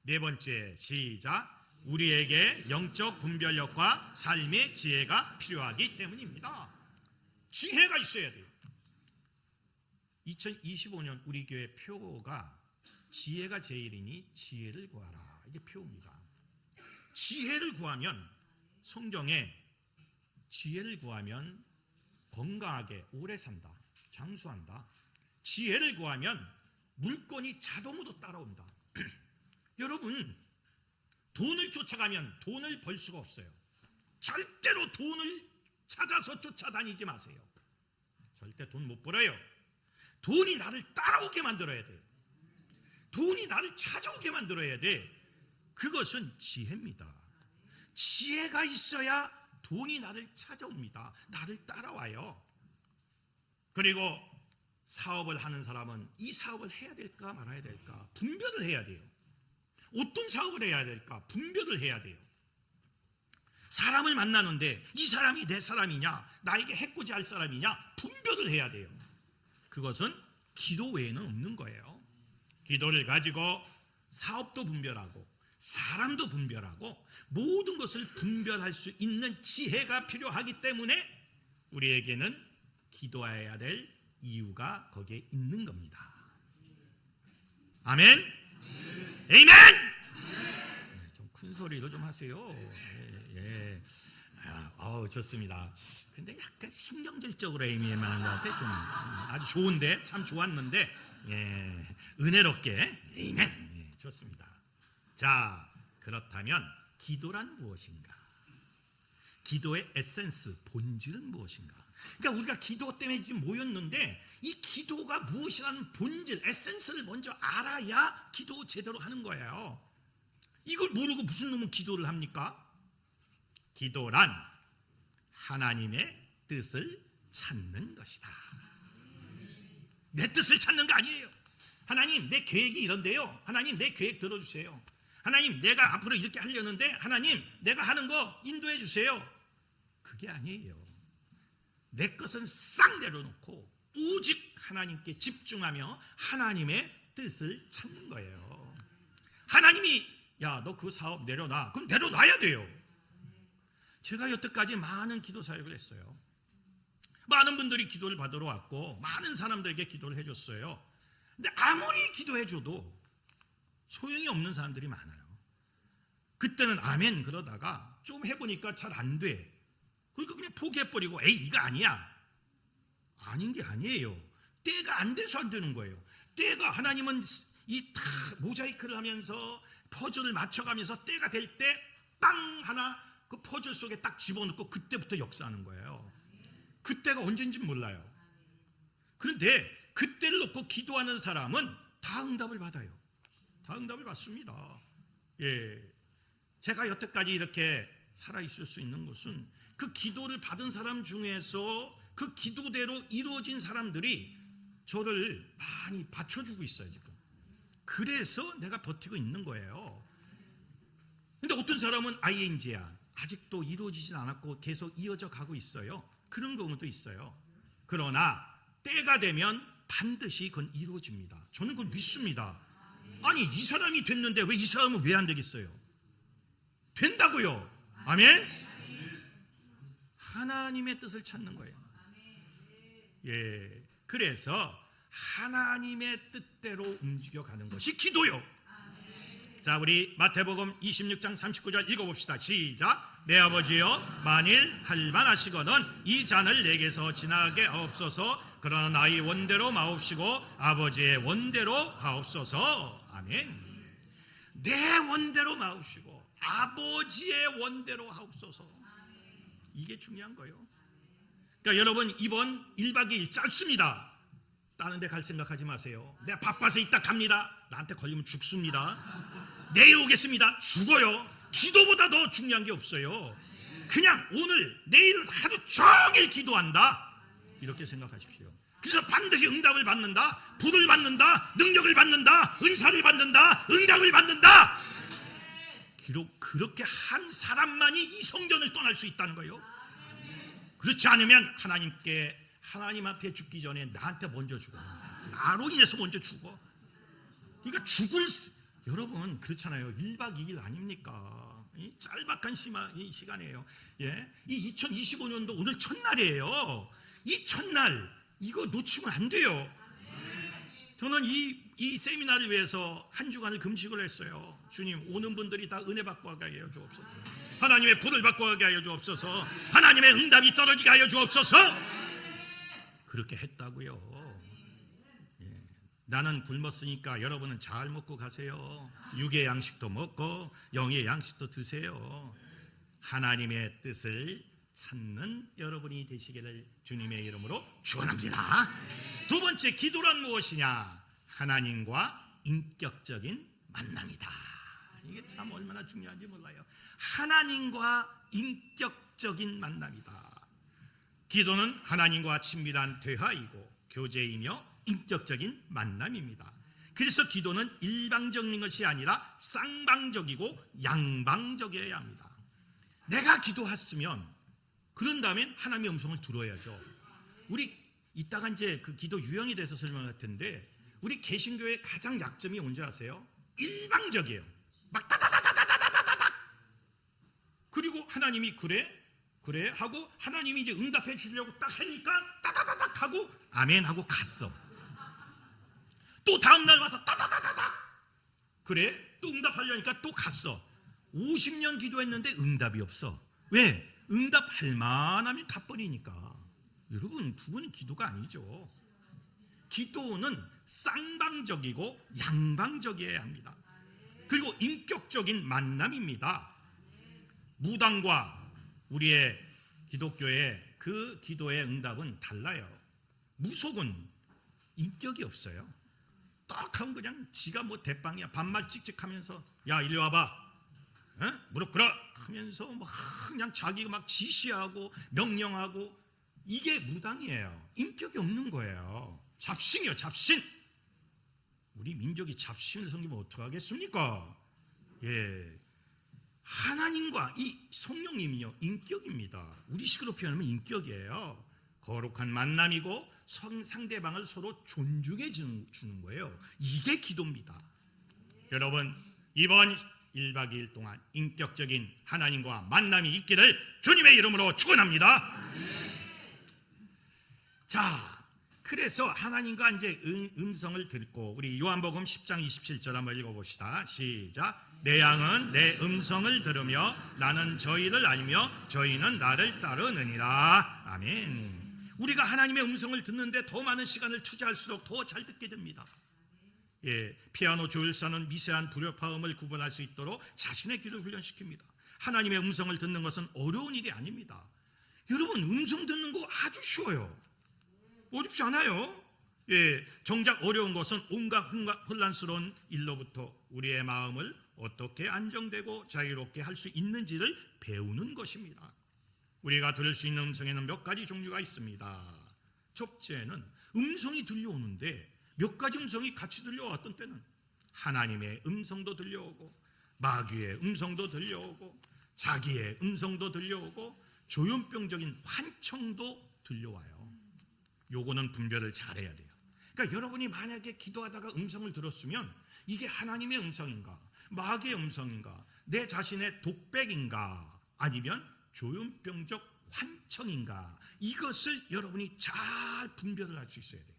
네 번째, 시작. 우리에게 영적 분별력과 삶의 지혜가 필요하기 때문입니다. 지혜가 있어야 돼요. 2025년 우리 교회 표가 지혜가 제일이니 지혜를 구하라, 이게 표입니다. 지혜를 구하면, 성경에 지혜를 구하면 건강하게 오래 산다, 장수한다. 지혜를 구하면 물건이 자동으로 따라온다. 여러분, 돈을 쫓아가면 돈을 벌 수가 없어요. 절대로 돈을 찾아서 쫓아다니지 마세요. 절대 돈 못 벌어요. 돈이 나를 따라오게 만들어야 돼. 돈이 나를 찾아오게 만들어야 돼. 그것은 지혜입니다. 지혜가 있어야 돈이 나를 찾아옵니다. 나를 따라와요. 그리고 사업을 하는 사람은 이 사업을 해야 될까 말아야 될까 분별을 해야 돼요. 어떤 사업을 해야 될까 분별을 해야 돼요. 사람을 만나는데 이 사람이 내 사람이냐, 나에게 해코지 할 사람이냐 분별을 해야 돼요. 그것은 기도 외에는 없는 거예요. 기도를 가지고 사업도 분별하고 사람도 분별하고 모든 것을 분별할 수 있는 지혜가 필요하기 때문에 우리에게는 기도해야 될 이유가 거기에 있는 겁니다. 아멘? 에이멘! 좀 큰 소리로 좀 하세요. 예. 좋습니다. 근데 약간 신경질적으로 에이멘만 하는 것 같아. 좀 아주 좋은데, 참 좋았는데, 은혜롭게 에이멘. 좋습니다. 자, 그렇다면 기도란 무엇인가? 기도의 에센스, 본질은 무엇인가? 그러니까 우리가 기도 때문에 지금 모였는데 이 기도가 무엇이라는 본질, 에센스를 먼저 알아야 기도 제대로 하는 거예요. 이걸 모르고 무슨 놈은 기도를 합니까? 기도란 하나님의 뜻을 찾는 것이다. 내 뜻을 찾는 거 아니에요. 하나님, 내 계획이 이런데요. 하나님, 내 계획 들어주세요. 하나님, 내가 앞으로 이렇게 하려는데 하나님, 내가 하는 거 인도해 주세요. 그게 아니에요. 내 것은 싹 내려놓고 오직 하나님께 집중하며 하나님의 뜻을 찾는 거예요. 하나님이 야, 너 그 사업 내려놔. 그럼 내려놔야 돼요. 제가 여태까지 많은 기도 사역을 했어요. 많은 분들이 기도를 받으러 왔고 많은 사람들에게 기도를 해줬어요. 근데 아무리 기도해줘도 소용이 없는 사람들이 많아요. 그때는 아멘 그러다가 좀 해보니까 잘 안 돼. 그러니까 그냥 포기해버리고 에이 이거 아니야. 아닌 게 아니에요. 때가 안 돼서 안 되는 거예요. 때가 하나님은 이 다 모자이크를 하면서 퍼즐을 맞춰가면서 때가 될 때 땅 하나 그 퍼즐 속에 딱 집어넣고 그때부터 역사하는 거예요. 그때가 언젠지 몰라요. 그런데 그때를 놓고 기도하는 사람은 다 응답을 받아요. 다 응답을 받습니다. 예, 제가 여태까지 이렇게 살아있을 수 있는 것은 그 기도를 받은 사람 중에서 그 기도대로 이루어진 사람들이 저를 많이 받쳐주고 있어요 지금. 그래서 내가 버티고 있는 거예요. 근데 어떤 사람은 ing야. 아직도 이루어지진 않았고 계속 이어져 가고 있어요. 그런 경우도 있어요. 그러나 때가 되면 반드시 그건 이루어집니다. 저는 그걸 믿습니다. 아니, 이 사람이 됐는데 왜 이 사람은 왜 안 되겠어요? 된다고요. 아멘. 하나님의 뜻을 찾는 거예요. 예, 그래서 하나님의 뜻대로 움직여가는 것이 기도요. 자, 우리 마태복음 26장 39절 읽어봅시다. 시작. 내 아버지여, 만일 할만하시거든 이 잔을 내게서 지나게 하옵소서. 그러나 나의 원대로 마옵시고 아버지의 원대로 하옵소서. 아멘. 내 원대로 마옵시고 아버지의 원대로 하옵소서. 이게 중요한 거예요. 그러니까 여러분, 이번 1박 2일 짧습니다. 다른 데 갈 생각하지 마세요. 내가 바빠서 이따 갑니다. 나한테 걸리면 죽습니다. 내일 오겠습니다. 죽어요. 기도보다 더 중요한 게 없어요. 그냥 오늘 내일 하루 종일 기도한다, 이렇게 생각하십시오. 그래서 반드시 응답을 받는다, 불을 받는다, 능력을 받는다, 은사를 받는다, 응답을 받는다. 비록 그렇게 한 사람만이 이 성전을 떠날 수 있다는 거예요. 그렇지 않으면 하나님 앞에 죽기 전에 나한테 먼저 죽어. 나로 인해서 먼저 죽어. 그러니까 여러분, 그렇잖아요. 1박 2일 아닙니까? 이 짤막한 시간이에요. 예? 이 2025년도 오늘 첫날이에요. 이 첫날 이거 놓치면 안 돼요. 저는 이 세미나를 위해서 한 주간을 금식을 했어요. 주님, 오는 분들이 다 은혜 받고 가게 하여 주옵소서. 하나님의 불을 받고 가게 하여 주옵소서. 하나님의 응답이 떨어지게 하여 주옵소서. 그렇게 했다고요. 예. 나는 굶었으니까 여러분은 잘 먹고 가세요. 육의 양식도 먹고 영의 양식도 드세요. 하나님의 뜻을 찾는 여러분이 되시기를 주님의 이름으로 축원합니다. 두 번째, 기도란 무엇이냐? 하나님과 인격적인 만남이다. 이게 참 얼마나 중요한지 몰라요. 하나님과 인격적인 만남이다. 기도는 하나님과 친밀한 대화이고 교제이며 인격적인 만남입니다. 그래서 기도는 일방적인 것이 아니라 쌍방적이고 양방적이어야 합니다. 내가 기도했으면 그런다면 하나님의 음성을 들어야죠. 우리 이따가 이제 그 기도 유형에 대해서 설명할 텐데, 우리 개신교의 가장 약점이 뭔지 아세요? 일방적이에요. 막 따다다다다다다다닥. 그리고 하나님이 그래 하고 하나님이 이제 응답해 주려고 딱 하니까 따다다닥 하고 아멘 하고 갔어. 또 다음 날 와서 따다다다닥 그래 또 응답하려니까 또 갔어. 50년 기도했는데 응답이 없어. 왜? 응답할 만하면 가버리니까. 여러분, 그거는 기도가 아니죠. 기도는 쌍방적이고 양방적이어야 합니다. 그리고 인격적인 만남입니다. 무당과 우리의 기독교의 그 기도의 응답은 달라요. 무속은 인격이 없어요. 딱 하면 그냥 지가 뭐 대빵이야. 반말 찍찍하면서 야 이리 와봐, 무릎 꿇어 하면서 막 그냥 자기가 막 지시하고 명령하고, 이게 무당이에요. 인격이 없는 거예요. 잡신이요, 잡신. 우리 민족이 잡신을 섬기면 어떡하겠습니까? 예, 하나님과 이 성령님이요 인격입니다. 우리식으로 표현하면 인격이에요. 거룩한 만남이고 상대방을 서로 존중해 주는 거예요. 이게 기도입니다. 여러분, 이번 1박 2일 동안 인격적인 하나님과 만남이 있기를 주님의 이름으로 축원합니다. 자, 그래서 하나님과 이제 음성을 듣고, 우리 요한복음 10장 27절 한번 읽어봅시다. 시작. 내 양은 내 음성을 들으며 나는 저희를 알며 저희는 나를 따르느니라. 아멘. 우리가 하나님의 음성을 듣는데 더 많은 시간을 투자할수록 더 잘 듣게 됩니다. 예, 피아노 조율사는 미세한 불협화음을 구분할 수 있도록 자신의 귀를 훈련시킵니다. 하나님의 음성을 듣는 것은 어려운 일이 아닙니다. 여러분, 음성 듣는 거 아주 쉬워요. 어렵지 않아요. 예, 정작 어려운 것은 온갖 혼란스러운 일로부터 우리의 마음을 어떻게 안정되고 자유롭게 할 수 있는지를 배우는 것입니다. 우리가 들을 수 있는 음성에는 몇 가지 종류가 있습니다. 첫째는 음성이 들려오는데 몇 가지 음성이 같이 들려왔던 때는 하나님의 음성도 들려오고 마귀의 음성도 들려오고 자기의 음성도 들려오고 조현병적인 환청도 들려와요. 요거는 분별을 잘해야 돼요. 그러니까 여러분이 만약에 기도하다가 음성을 들었으면 이게 하나님의 음성인가, 마귀의 음성인가, 내 자신의 독백인가, 아니면 조현병적 환청인가, 이것을 여러분이 잘 분별을 할 수 있어야 돼요.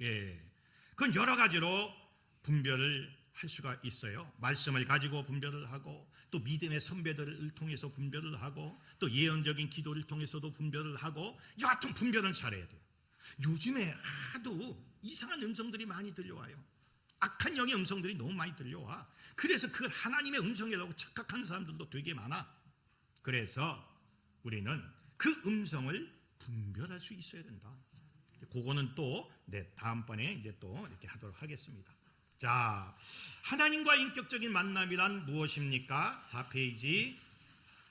예, 그건 여러 가지로 분별을 할 수가 있어요. 말씀을 가지고 분별을 하고, 또 믿음의 선배들을 통해서 분별을 하고, 또 예언적인 기도를 통해서도 분별을 하고, 여하튼 분별은 잘해야 돼요. 요즘에 하도 이상한 음성들이 많이 들려와요. 악한 영의 음성들이 너무 많이 들려와. 그래서 그 하나님의 음성이라고 착각하는 사람들도 되게 많아. 그래서 우리는 그 음성을 분별할 수 있어야 된다. 그거는 또 다음번에 이제 또 이렇게 하도록 하겠습니다. 자, 하나님과 인격적인 만남이란 무엇입니까? 4페이지.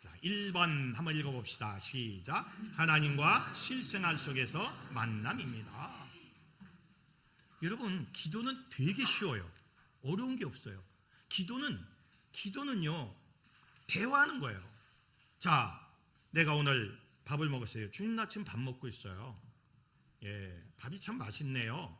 자, 1번 한번 읽어봅시다. 시작. 하나님과 실생활 속에서 만남입니다. 여러분, 기도는 되게 쉬워요. 어려운 게 없어요. 기도는요, 대화하는 거예요. 자, 내가 오늘 밥을 먹었어요. 주님, 나 지금 밥 먹고 있어요. 예, 밥이 참 맛있네요.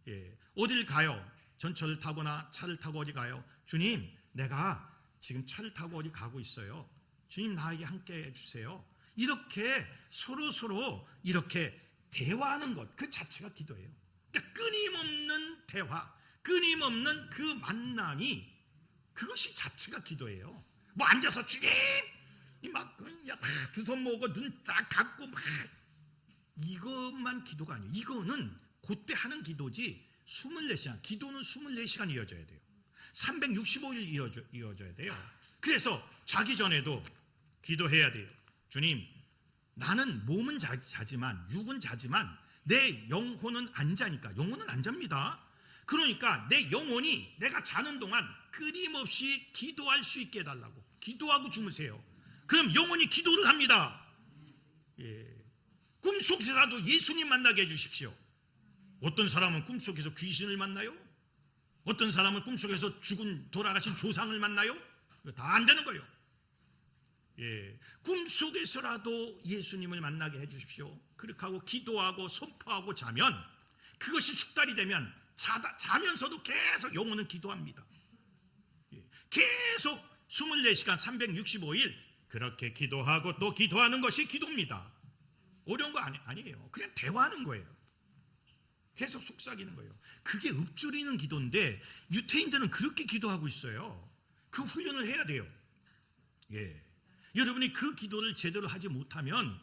예, 어딜 가요? 전철을 타거나 차를 타고 어디 가요? 주님, 내가 지금 차를 타고 어디 가고 있어요. 주님, 나에게 함께 해주세요. 이렇게 서로 이렇게 대화하는 것, 그 자체가 기도예요. 그러니까 끊임없는 대화, 끊임없는 그 만남이, 그것이 자체가 기도예요. 뭐 앉아서 주님 두 손 모으고 눈 딱 감고 막 이것만 기도가 아니에요. 이거는 그때 하는 기도지. 24시간, 기도는 24시간 이어져야 돼요. 365일 이어져야 돼요. 그래서 자기 전에도 기도해야 돼요. 주님, 나는 몸은 자지만, 육은 자지만 내 영혼은 안 자니까. 영혼은 안 잡니다. 그러니까 내 영혼이 내가 자는 동안 끊임없이 기도할 수 있게 해달라고. 기도하고 주무세요. 그럼 영혼이 기도를 합니다. 예. 꿈속에서라도 예수님 만나게 해주십시오. 어떤 사람은 꿈속에서 귀신을 만나요? 어떤 사람은 꿈속에서 돌아가신 조상을 만나요? 다 안 되는 거예요. 예, 꿈속에서라도 예수님을 만나게 해주십시오. 그렇게 하고 기도하고 선포하고 자면, 그것이 숙달이 되면 자면서도 계속 영혼은 기도합니다. 예, 계속 24시간 365일 그렇게 기도하고 또 기도하는 것이 기도입니다. 어려운 거 아니에요. 그냥 대화하는 거예요. 계속 속삭이는 거예요. 그게 읊조리는 기도인데 유태인들은 그렇게 기도하고 있어요. 그 훈련을 해야 돼요. 예, 여러분이 그 기도를 제대로 하지 못하면,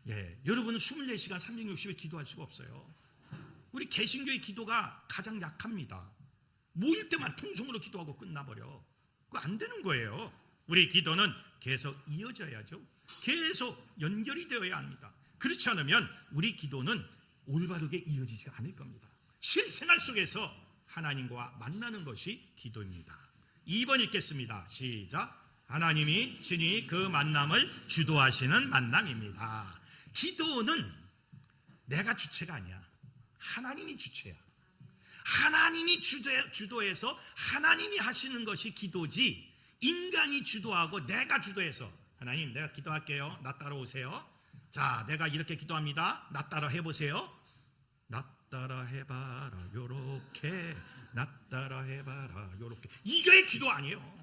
예, 여러분은 24시간 360일 기도할 수가 없어요. 우리 개신교의 기도가 가장 약합니다. 모일 때만 통성으로 기도하고 끝나버려. 그거 안 되는 거예요. 우리 기도는 계속 이어져야죠. 계속 연결이 되어야 합니다. 그렇지 않으면 우리 기도는 올바르게 이어지지가 않을 겁니다. 실생활 속에서 하나님과 만나는 것이 기도입니다. 2번 읽겠습니다. 시작. 하나님이 친히 그 만남을 주도하시는 만남입니다. 기도는 내가 주체가 아니야. 하나님이 주체야. 하나님이 주도해서 하나님이 하시는 것이 기도지, 인간이 주도하고 내가 주도해서 하나님, 내가 기도할게요. 나 따라오세요. 자, 내가 이렇게 기도합니다. 나 따라 해보세요. 나 따라 해봐라 요렇게, 나 따라 해봐라 요렇게. 이게 기도 아니에요.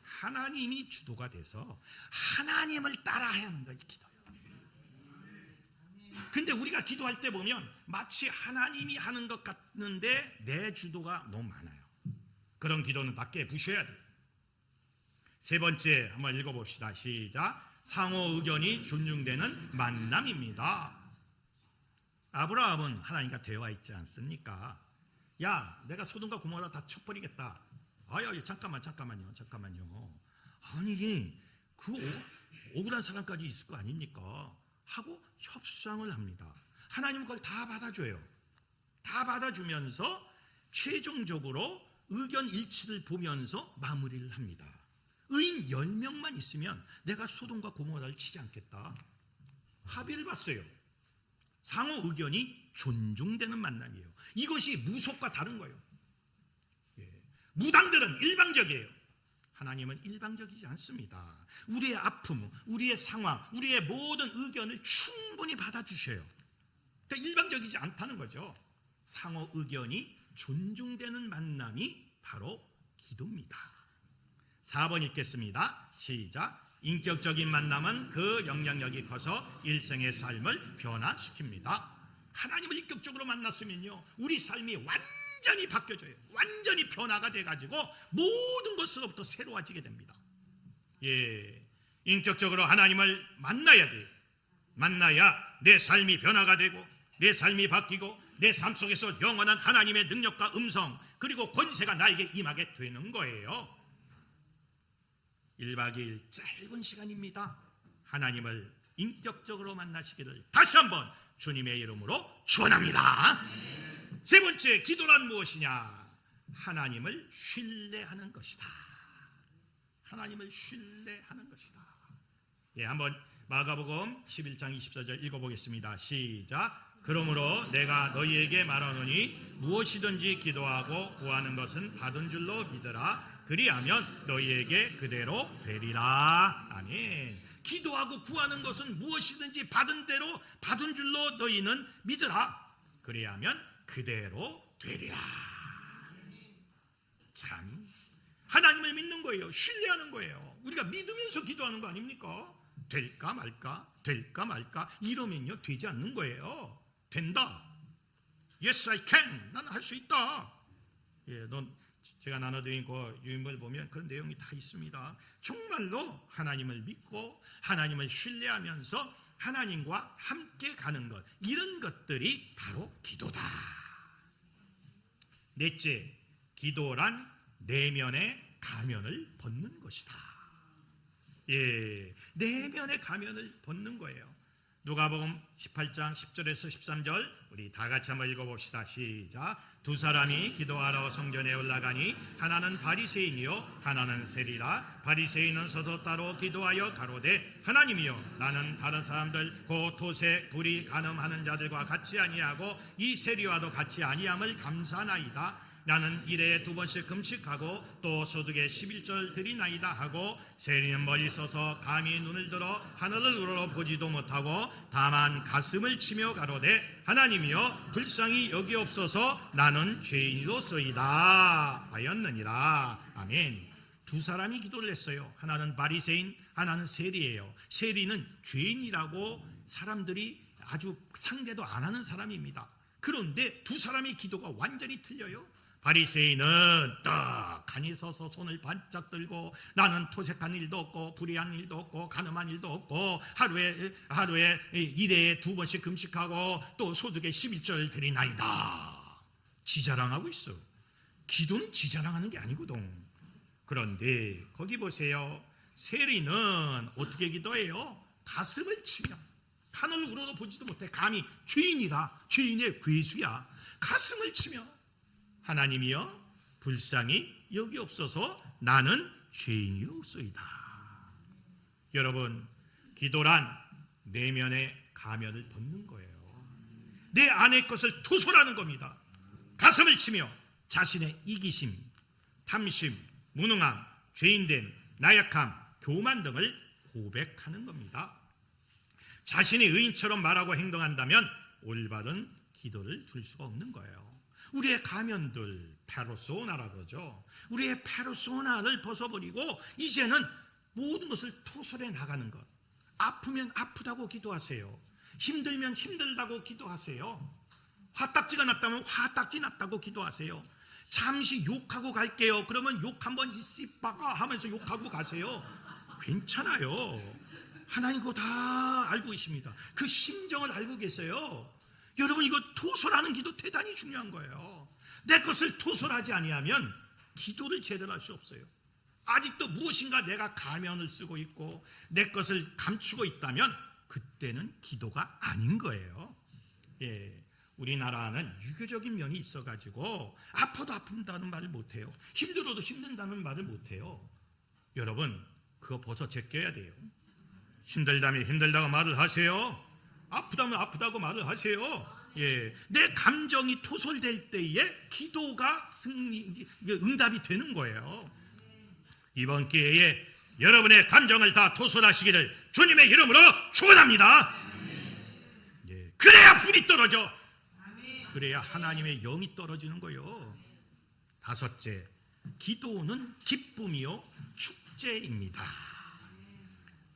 하나님이 주도가 돼서 하나님을 따라야 하는 것이 기도예요. 근데 우리가 기도할 때 보면 마치 하나님이 하는 것 같는데 내 주도가 너무 많아요. 그런 기도는 다 깨부셔야 돼요. 세 번째 한번 읽어봅시다. 시작. 상호 의견이 존중되는 만남입니다. 아브라함은 하나님과 대화했지 않습니까? 야, 내가 소돔과 고모라 다 쳐버리겠다. 아야, 잠깐만요. 아니, 그 억울한 사람까지 있을 거 아닙니까? 하고 협상을 합니다. 하나님은 그걸 다 받아줘요. 다 받아주면서 최종적으로 의견 일치를 보면서 마무리를 합니다. 의인 10명만 있으면 내가 소돔과 고모라를 치지 않겠다. 합의를 봤어요. 상호 의견이 존중되는 만남이에요. 이것이 무속과 다른 거예요. 예. 무당들은 일방적이에요. 하나님은 일방적이지 않습니다. 우리의 아픔, 우리의 상황, 우리의 모든 의견을 충분히 받아주셔요. 그러니까 일방적이지 않다는 거죠. 상호 의견이 존중되는 만남이 바로 기도입니다. 4번 읽겠습니다. 시작. 인격적인 만남은 그 영향력이 커서 일생의 삶을 변화시킵니다. 하나님을 인격적으로 만났으면요, 우리 삶이 완전히 바뀌어져요. 완전히 변화가 돼가지고 모든 것으로부터 새로워지게 됩니다. 인격적으로 하나님을 만나야 돼요. 만나야 내 삶이 변화가 되고 내 삶이 바뀌고 내 삶 속에서 영원한 하나님의 능력과 음성 그리고 권세가 나에게 임하게 되는 거예요. 1박 2일 짧은 시간입니다. 하나님을 인격적으로 만나시기를 다시 한번 주님의 이름으로 축원합니다. 세 번째, 기도란 무엇이냐? 하나님을 신뢰하는 것이다. 하나님을 신뢰하는 것이다. 한번 마가복음 11장 24절 읽어보겠습니다. 시작. 그러므로 내가 너희에게 말하노니 무엇이든지 기도하고 구하는 것은 받은 줄로 믿으라. 그리하면 너희에게 그대로 되리라. 아멘. 기도하고 구하는 것은 무엇이든지 받은 대로 받은 줄로 너희는 믿으라. 그리하면 그대로 되리라. 참, 하나님을 믿는 거예요. 신뢰하는 거예요. 우리가 믿으면서 기도하는 거 아닙니까? 될까 말까 될까 말까 이러면요 되지 않는 거예요. 된다. Yes, I can. 나는 할 수 있다. 제가 나눠드린 그 유인물 보면 그런 내용이 다 있습니다. 정말로 하나님을 믿고 하나님을 신뢰하면서 하나님과 함께 가는 것, 이런 것들이 바로 기도다. 넷째, 기도란 내면의 가면을 벗는 것이다. 내면의 가면을 벗는 거예요. 누가복음 18장 10절에서 13절 우리 다 같이 한번 읽어봅시다. 시작. 두 사람이 기도하러 성전에 올라가니 하나는 바리새인이요 하나는 세리라. 바리새인은 서서 따로 기도하여 가로되 하나님이여, 나는 다른 사람들 곧 토세 불이 간음하는 자들과 같이 아니하고 이 세리와도 같이 아니함을 감사하나이다. 나는 일에 2번씩 금식하고 또 소득에 11절 드리나이다 하고, 세리는 멀리 서서 감히 눈을 들어 하늘을 우러러보지도 못하고 다만 가슴을 치며 가로되 하나님이여, 불쌍히 여기옵소서, 나는 죄인이로소이다 하였느니라. 아멘. 두 사람이 기도를 했어요. 하나는 바리새인, 하나는 세리예요. 세리는 죄인이라고 사람들이 아주 상대도 안 하는 사람입니다. 그런데 두 사람의 기도가 완전히 틀려요. 바리새인은 떡하니 서서 손을 반짝 들고 나는 토색한 일도 없고 불의한 일도 없고 간음한 일도 없고 하루에 일에 2번씩 금식하고 또 소득에 11절 드리나이다. 지자랑하고 있어. 기도는 지자랑하는 게 아니거든. 그런데 거기 보세요. 세리는 어떻게 기도해요? 가슴을 치며 하늘을 우러러보지도 못해. 감히 죄인이다, 죄인의 괴수야. 가슴을 치며 하나님이여, 불쌍히 여기옵소서, 나는 죄인이로소이다. 여러분, 기도란 내면의 가면을 벗는 거예요. 내 안의 것을 토설하는 겁니다. 가슴을 치며 자신의 이기심, 탐심, 무능함, 죄인됨, 나약함, 교만 등을 고백하는 겁니다. 자신이 의인처럼 말하고 행동한다면 올바른 기도를 둘 수가 없는 거예요. 우리의 가면들, 페르소나라고 그러죠. 우리의 페르소나를 벗어버리고 이제는 모든 것을 토설해 나가는 것. 아프면 아프다고 기도하세요. 힘들면 힘들다고 기도하세요. 화딱지가 났다면 화딱지 났다고 기도하세요. 잠시 욕하고 갈게요. 그러면 욕 한번 이씨빠가 하면서 욕하고 가세요. 괜찮아요. 하나님 그거 다 알고 계십니다. 그 심정을 알고 계세요. 여러분, 이거 토설하는 기도 대단히 중요한 거예요. 내 것을 토설하지 아니하면 기도를 제대로 할 수 없어요. 아직도 무엇인가 내가 가면을 쓰고 있고 내 것을 감추고 있다면 그때는 기도가 아닌 거예요. 우리나라는 유교적인 면이 있어가지고 아파도 아픈다는 말을 못해요. 힘들어도 힘든다는 말을 못해요. 여러분, 그거 벗어 제껴야 돼요. 힘들다면 힘들다고 말을 하세요. 아프다면 아프다고 말을 하세요. 내 감정이 토솔될 때에 기도가 응답이 되는 거예요. 이번 기회에 여러분의 감정을 다 토솔하시기를 주님의 이름으로 축원합니다. 그래야 불이 떨어져. 그래야 하나님의 영이 떨어지는 거예요. 다섯째, 기도는 기쁨이요 축제입니다.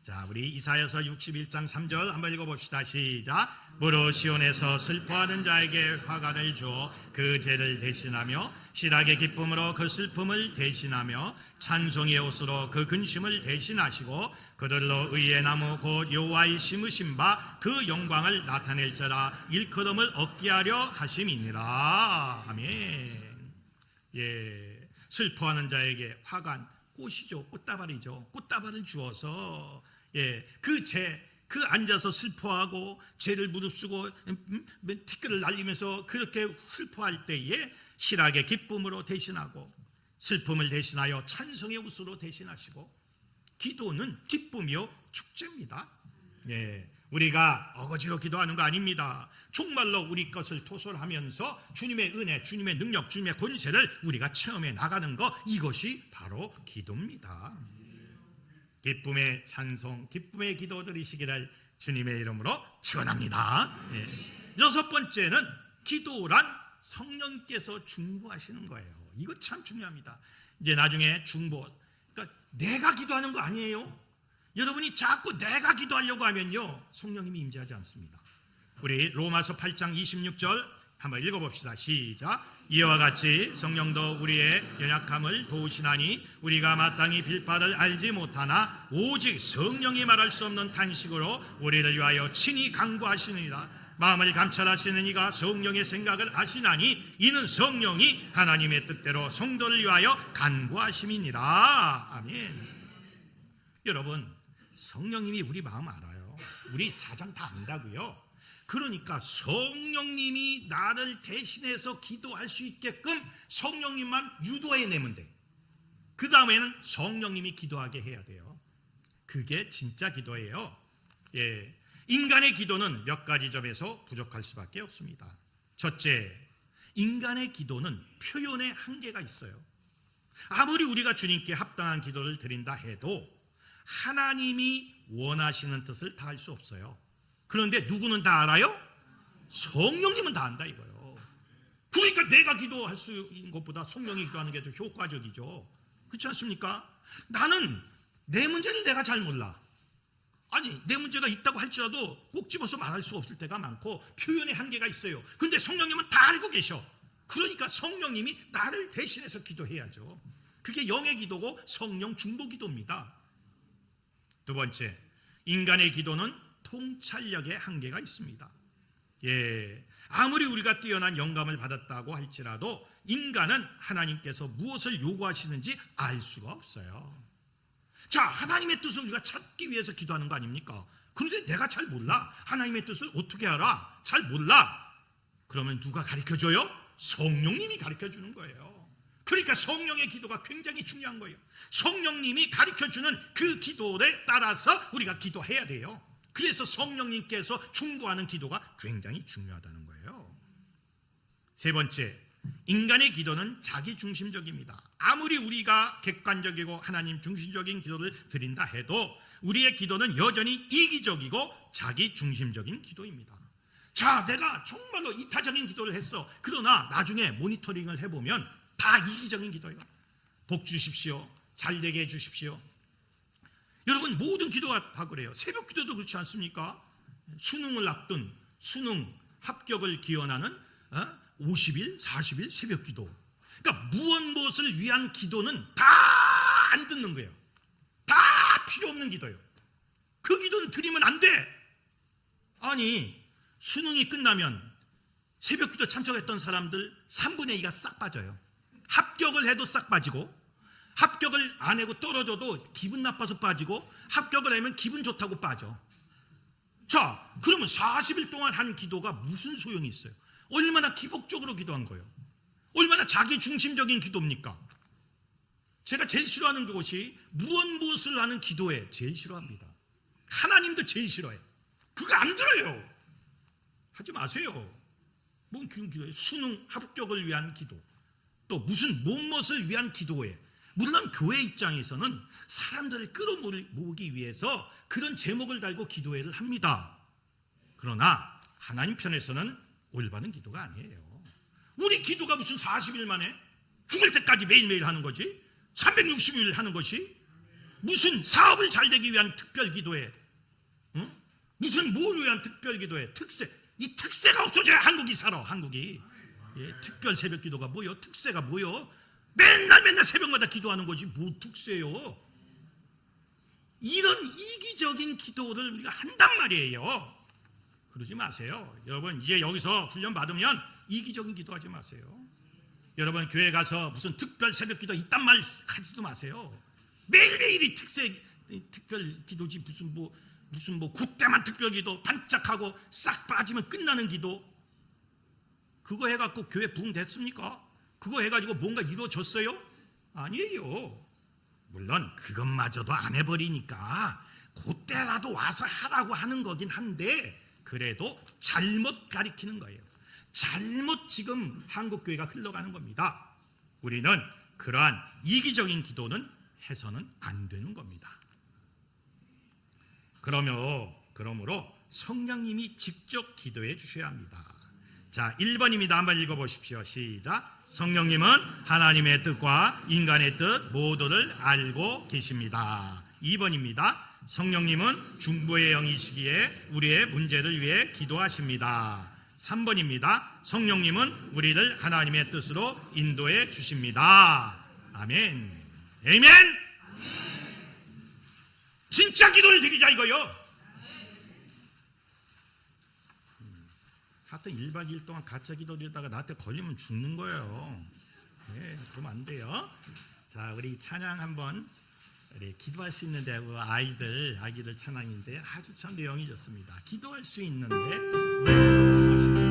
자, 우리 이사야서 61장 3절 한번 읽어봅시다. 시작. 무릇 시온에서 슬퍼하는 자에게 화관을 주어 그 죄를 대신하며 실학의 기쁨으로 그 슬픔을 대신하며 찬송의 옷으로 그 근심을 대신하시고 그들로 의의 나무 곧 여호와의 심으신 바 그 영광을 나타낼자라 일컬음을 얻게 하려 하심이니라. 아멘. 슬퍼하는 자에게 화관, 꽃이죠. 꽃다발이죠. 꽃다발을 주어서 그 앉아서 슬퍼하고 죄를 무릅쓰고 티끌을 날리면서 그렇게 슬퍼할 때에 실학의 기쁨으로 대신하고 슬픔을 대신하여 찬송의 옷으로 대신하시고 기도는 기쁨이요 축제입니다. 우리가 어거지로 기도하는 거 아닙니다. 정말로 우리 것을 토설하면서 주님의 은혜, 주님의 능력, 주님의 권세를 우리가 체험해 나가는 것, 이것이 바로 기도입니다. 기쁨의 찬송, 기쁨의 기도 드리시기를 주님의 이름으로 축원합니다. 여섯 번째는 기도란 성령께서 중보하시는 거예요. 이거 참 중요합니다. 이제 나중에 중보, 그러니까 내가 기도하는 거 아니에요. 여러분이 자꾸 내가 기도하려고 하면요 성령님이 임재하지 않습니다. 우리 로마서 8장 26절 한번 읽어봅시다. 시작. 이와 같이 성령도 우리의 연약함을 도우시나니 우리가 마땅히 빌 바를 알지 못하나 오직 성령이 말할 수 없는 탄식으로 우리를 위하여 친히 간구하시느니라. 마음을 감찰하시는 이가 성령의 생각을 아시나니 이는 성령이 하나님의 뜻대로 성도를 위하여 간구하심이니라. 아멘. 여러분, 성령님이 우리 마음 알아요. 우리 사정 다 안다고요. 그러니까 성령님이 나를 대신해서 기도할 수 있게끔 성령님만 유도해내면 돼. 그 다음에는 성령님이 기도하게 해야 돼요. 그게 진짜 기도예요. 인간의 기도는 몇 가지 점에서 부족할 수밖에 없습니다. 첫째, 인간의 기도는 표현의 한계가 있어요. 아무리 우리가 주님께 합당한 기도를 드린다 해도 하나님이 원하시는 뜻을 다 할 수 없어요. 그런데 누구는 다 알아요? 성령님은 다 안다 이거예요. 그러니까 내가 기도할 수 있는 것보다 성령이 기도하는 게 더 효과적이죠. 그렇지 않습니까? 나는 내 문제를 내가 잘 몰라. 아니, 내 문제가 있다고 할지라도 꼭 집어서 말할 수 없을 때가 많고 표현의 한계가 있어요. 그런데 성령님은 다 알고 계셔. 그러니까 성령님이 나를 대신해서 기도해야죠. 그게 영의 기도고 성령 중보 기도입니다. 두 번째, 인간의 기도는 통찰력의 한계가 있습니다. 아무리 우리가 뛰어난 영감을 받았다고 할지라도 인간은 하나님께서 무엇을 요구하시는지 알 수가 없어요. 자, 하나님의 뜻을 우리가 찾기 위해서 기도하는 거 아닙니까? 그런데 내가 잘 몰라. 하나님의 뜻을 어떻게 알아? 잘 몰라. 그러면 누가 가르쳐줘요? 성령님이 가르쳐주는 거예요. 그러니까 성령의 기도가 굉장히 중요한 거예요. 성령님이 가르쳐주는 그 기도에 따라서 우리가 기도해야 돼요. 그래서 성령님께서 중보하는 기도가 굉장히 중요하다는 거예요. 세 번째, 인간의 기도는 자기중심적입니다. 아무리 우리가 객관적이고 하나님 중심적인 기도를 드린다 해도 우리의 기도는 여전히 이기적이고 자기중심적인 기도입니다. 자, 내가 정말로 이타적인 기도를 했어. 그러나 나중에 모니터링을 해보면 다 이기적인 기도예요. 복 주십시오. 잘 되게 해주십시오. 여러분, 모든 기도가 다 그래요. 새벽 기도도 그렇지 않습니까? 수능을 앞둔 수능 합격을 기원하는 50일, 40일 새벽 기도. 그러니까 무엇을 위한 기도는 다 안 듣는 거예요. 다 필요 없는 기도예요. 그 기도는 드리면 안 돼. 아니, 수능이 끝나면 새벽 기도 참석했던 사람들 3분의 2가 싹 빠져요. 합격을 해도 싹 빠지고, 합격을 안 하고 떨어져도 기분 나빠서 빠지고, 합격을 하면 기분 좋다고 빠져. 자, 그러면 40일 동안 한 기도가 무슨 소용이 있어요? 얼마나 기복적으로 기도한 거예요? 얼마나 자기중심적인 기도입니까? 제가 제일 싫어하는 것이 무엇을 하는 기도에 제일 싫어합니다. 하나님도 제일 싫어해요. 그거 안 들어요. 하지 마세요. 뭔 기도예요? 수능 합격을 위한 기도, 또 무슨 무엇을 위한 기도에, 물론 교회 입장에서는 사람들을 끌어모으기 위해서 그런 제목을 달고 기도회를 합니다. 그러나 하나님 편에서는 올바른 기도가 아니에요. 우리 기도가 무슨 40일 만에 죽을 때까지 매일매일 하는 거지? 360일 하는 것이? 무슨 사업을 잘 되기 위한 특별 기도회, 응? 무슨 뭘 위한 특별 기도회, 특세. 이 특세가 없어져야 한국이 살아. 한국이. 예, 특별 새벽 기도가 뭐요? 특세가 뭐요? 맨날 새벽마다 기도하는 거지 뭐 특세요? 이런 이기적인 기도를 우리가 한단 말이에요. 그러지 마세요. 여러분, 이제 여기서 훈련 받으면 이기적인 기도하지 마세요. 여러분, 교회 가서 무슨 특별 새벽 기도 이딴 말 하지도 마세요. 매일매일이 특별 기도지. 무슨 그때만 특별 기도 반짝하고 싹 빠지면 끝나는 기도. 그거 해갖고 교회 부흥 됐습니까? 그거 해가지고 뭔가 이루어졌어요? 아니에요. 물론 그것마저도 안 해버리니까 그때라도 와서 하라고 하는 거긴 한데, 그래도 잘못 가리키는 거예요. 잘못 지금 한국교회가 흘러가는 겁니다. 우리는 그러한 이기적인 기도는 해서는 안 되는 겁니다. 그러므로 성령님이 직접 기도해 주셔야 합니다. 자, 1번입니다. 한번 읽어보십시오. 시작. 성령님은 하나님의 뜻과 인간의 뜻 모두를 알고 계십니다. 2번입니다. 성령님은 중보의 영이시기에 우리의 문제를 위해 기도하십니다. 3번입니다. 성령님은 우리를 하나님의 뜻으로 인도해 주십니다. 아멘. 아멘. 진짜 기도를 드리자 이거요. 하여튼 1박 2일 동안 가짜 기도 드리다가 나한테 걸리면 죽는 거예요. 네, 그러면 안 돼요. 자, 우리 찬양 한번, 우리 기도할 수 있는데, 아기들 찬양인데 아주 참 내용이 좋습니다. 기도할 수 있는데 왜 걱정하십니까?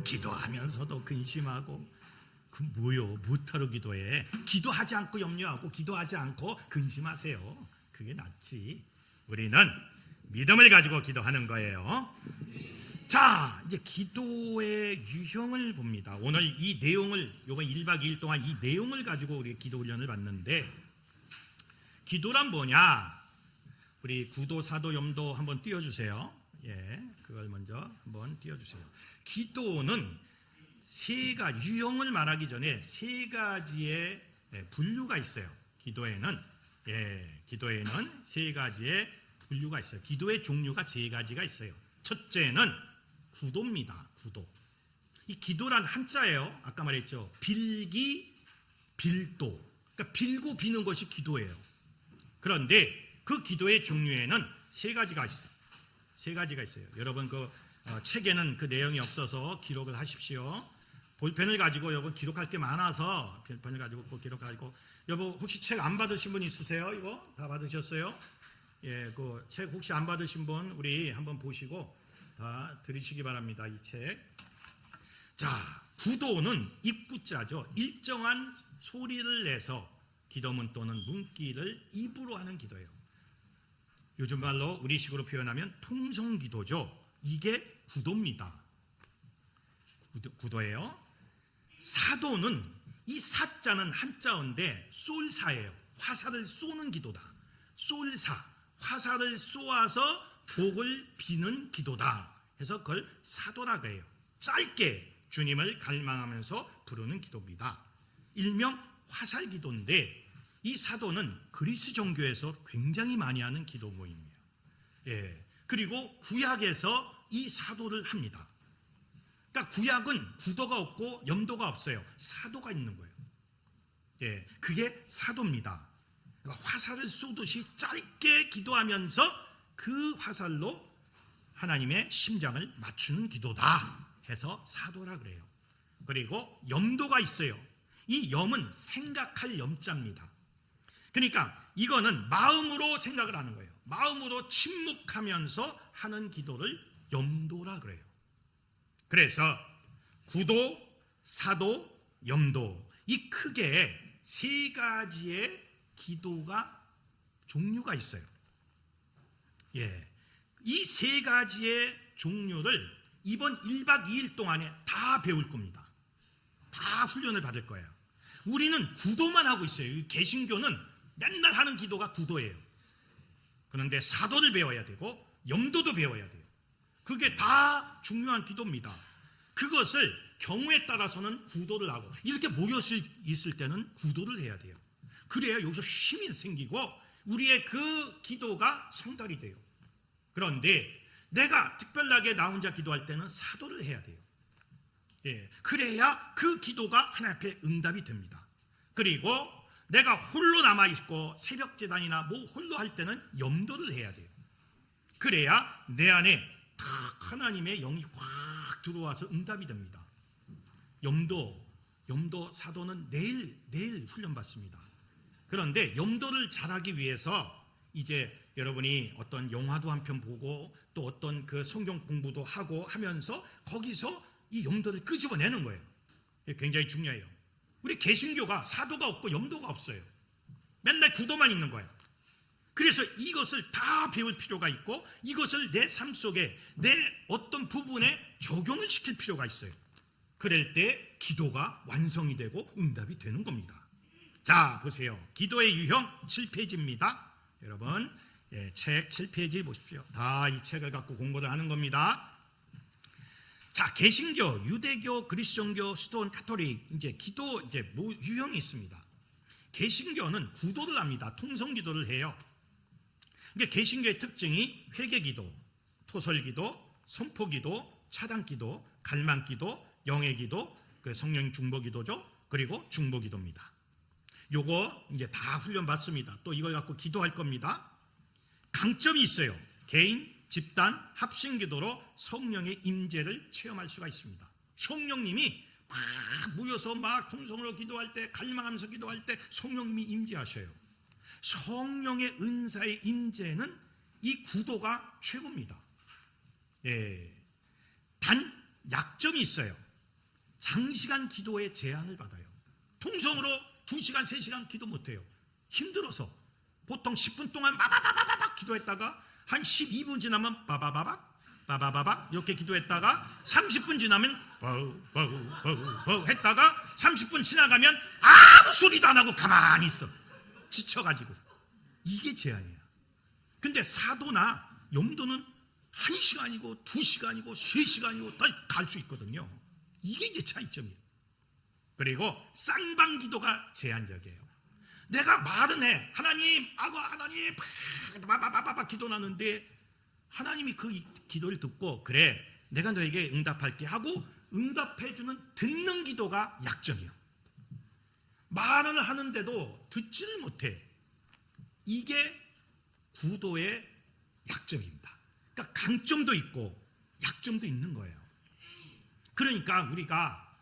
기도하면서도 근심하고, 그 뭐요? 못하러 기도해? 기도하지 않고 염려하고 기도하지 않고 근심하세요. 그게 낫지. 우리는 믿음을 가지고 기도하는 거예요. 자, 이제 기도의 유형을 봅니다. 오늘 이 내용을, 요번 1박 2일 동안 이 내용을 가지고 우리 기도 훈련을 받는데, 기도란 뭐냐? 우리 구도, 사도, 염도 한번 띄워주세요. 예, 그걸 먼저 한번 띄워주세요. 기도는 유형을 말하기 전에 세 가지의 분류가 있어요. 기도에는 기도에는 세 가지의 분류가 있어요. 기도의 종류가 세 가지가 있어요. 첫째는 구도입니다. 구도. 이 기도란 한자예요. 아까 말했죠. 빌기, 빌도. 그러니까 빌고 비는 것이 기도예요. 그런데 그 기도의 종류에는 세 가지가 있어요. 세 가지가 있어요. 여러분 책에는 그 내용이 없어서 기록을 하십시오. 볼펜을 가지고 여러분 기록할 게 많아서 볼펜을 가지고 꼭 기록하고. 여러분 혹시 책 안 받으신 분 있으세요? 이거 다 받으셨어요? 그 책 혹시 안 받으신 분 우리 한번 보시고 다 들으시기 바랍니다. 이 책. 자, 구도는 입구자죠. 일정한 소리를 내서 기도문 또는 문기를 입으로 하는 기도예요. 요즘 말로 우리식으로 표현하면 통성기도죠. 이게 구도입니다. 구도예요. 사도는 이 사자는 한자어인데 쏠사예요. 화살을 쏘는 기도다. 쏠사, 화살을 쏘아서 복을 비는 기도다 해서 그걸 사도라고 해요. 짧게 주님을 갈망하면서 부르는 기도입니다. 일명 화살기도인데 이 사도는 그리스 종교에서 굉장히 많이 하는 기도 모임이에요. 그리고 구약에서 이 사도를 합니다. 그러니까 구약은 구도가 없고 염도가 없어요. 사도가 있는 거예요. 그게 사도입니다. 그러니까 화살을 쏘듯이 짧게 기도하면서 그 화살로 하나님의 심장을 맞추는 기도다 해서 사도라 그래요. 그리고 염도가 있어요. 이 염은 생각할 염자입니다. 그러니까 이거는 마음으로 생각을 하는 거예요. 마음으로 침묵하면서 하는 기도를 염도라 그래요. 그래서 구도, 사도, 염도 이 크게 세 가지의 기도가 종류가 있어요. 이 세 가지의 종류를 이번 1박 2일 동안에 다 배울 겁니다. 다 훈련을 받을 거예요. 우리는 구도만 하고 있어요. 개신교는 맨날 하는 기도가 구도예요. 그런데 사도를 배워야 되고 염도도 배워야 돼요. 그게 다 중요한 기도입니다. 그것을 경우에 따라서는 구도를 하고 이렇게 모였을 때는 구도를 해야 돼요. 그래야 여기서 힘이 생기고 우리의 그 기도가 성달이 돼요. 그런데 내가 특별하게 나 혼자 기도할 때는 사도를 해야 돼요. 그래야 그 기도가 하나님 앞에 응답이 됩니다. 그리고 내가 홀로 남아있고 새벽 제단이나 뭐 홀로 할 때는 염도를 해야 돼요. 그래야 내 안에 탁 하나님의 영이 확 들어와서 응답이 됩니다. 염도 사도는 내일 훈련받습니다. 그런데 염도를 잘하기 위해서 이제 여러분이 어떤 영화도 한 편 보고 또 어떤 그 성경 공부도 하고 하면서 거기서 이 염도를 끄집어내는 거예요. 이게 굉장히 중요해요. 우리 개신교가 사도가 없고 염도가 없어요. 맨날 구도만 있는 거예요. 그래서 이것을 다 배울 필요가 있고 이것을 내 삶 속에 내 어떤 부분에 적용을 시킬 필요가 있어요. 그럴 때 기도가 완성이 되고 응답이 되는 겁니다. 자, 보세요. 기도의 유형 7페이지입니다. 여러분 책 7페이지 보십시오. 다 이 책을 갖고 공부를 하는 겁니다. 자, 개신교, 유대교, 그리스도교, 수도원, 가톨릭 이제 기도 뭐 유형이 있습니다. 개신교는 구도를 합니다. 통성기도를 해요. 그러니까 개신교의 특징이 회개기도, 토설기도, 선포기도, 차단기도, 갈망기도, 영예기도, 그 성령 중보기도죠. 그리고 중보기도입니다. 요거 이제 다 훈련 받습니다. 또 이걸 갖고 기도할 겁니다. 강점이 있어요. 개인, 집단, 합심기도로 성령의 임재를 체험할 수가 있습니다. 성령님이 막 모여서 막 통성으로 기도할 때, 갈망하면서 기도할 때 성령님이 임재하셔요. 성령의 은사의 임재는 이 구도가 최고입니다. 단 약점이 있어요. 장시간 기도에 제한을 받아요. 통성으로 2시간, 3시간 기도 못해요. 힘들어서 보통 10분 동안 바바바바박 기도했다가 한 12분 지나면 바바바박 이렇게 기도했다가 30분 지나면 버우 했다가 30분 지나가면 아무 소리도 안 하고 가만히 있어. 지쳐가지고. 이게 제한이에요. 근데 사도나 염도는 1시간이고 2시간이고 3시간이고 다 갈 수 있거든요. 이게 이제 차이점이에요. 그리고 쌍방기도가 제한적이에요. 내가 말은 해. 하나님, 하나님, 막 기도하는데 하나님이 그 기도를 듣고 그래, 내가 너에게 응답할게 하고 응답해주는 듣는 기도가 약점이에요. 말을 하는데도 듣지를 못해. 이게 구도의 약점입니다. 그러니까 강점도 있고 약점도 있는 거예요. 그러니까 우리가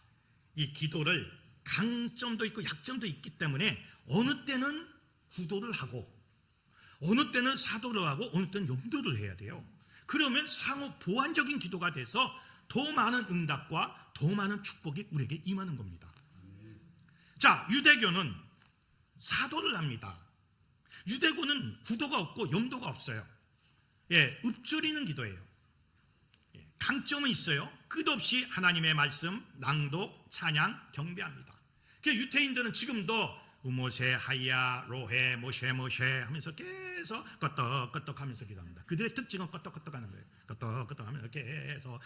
이 기도를 강점도 있고 약점도 있기 때문에 어느 때는 구도를 하고 어느 때는 사도를 하고 어느 때는 염도를 해야 돼요. 그러면 상호 보완적인 기도가 돼서 더 많은 응답과 더 많은 축복이 우리에게 임하는 겁니다. 자, 유대교는 사도를 합니다. 유대교는 구도가 없고 염도가 없어요. 읊조리는 기도예요. 강점은 있어요. 끝없이 하나님의 말씀, 낭독, 찬양, 경배합니다. 유태인들은 지금도 우모세, 하야, 로헤, 모셰 하면서 계속 끄떡끄떡 하면서 기도합니다. 그들의 특징은 끄떡끄떡 하는 거예요. 끄떡끄떡 하면서 계속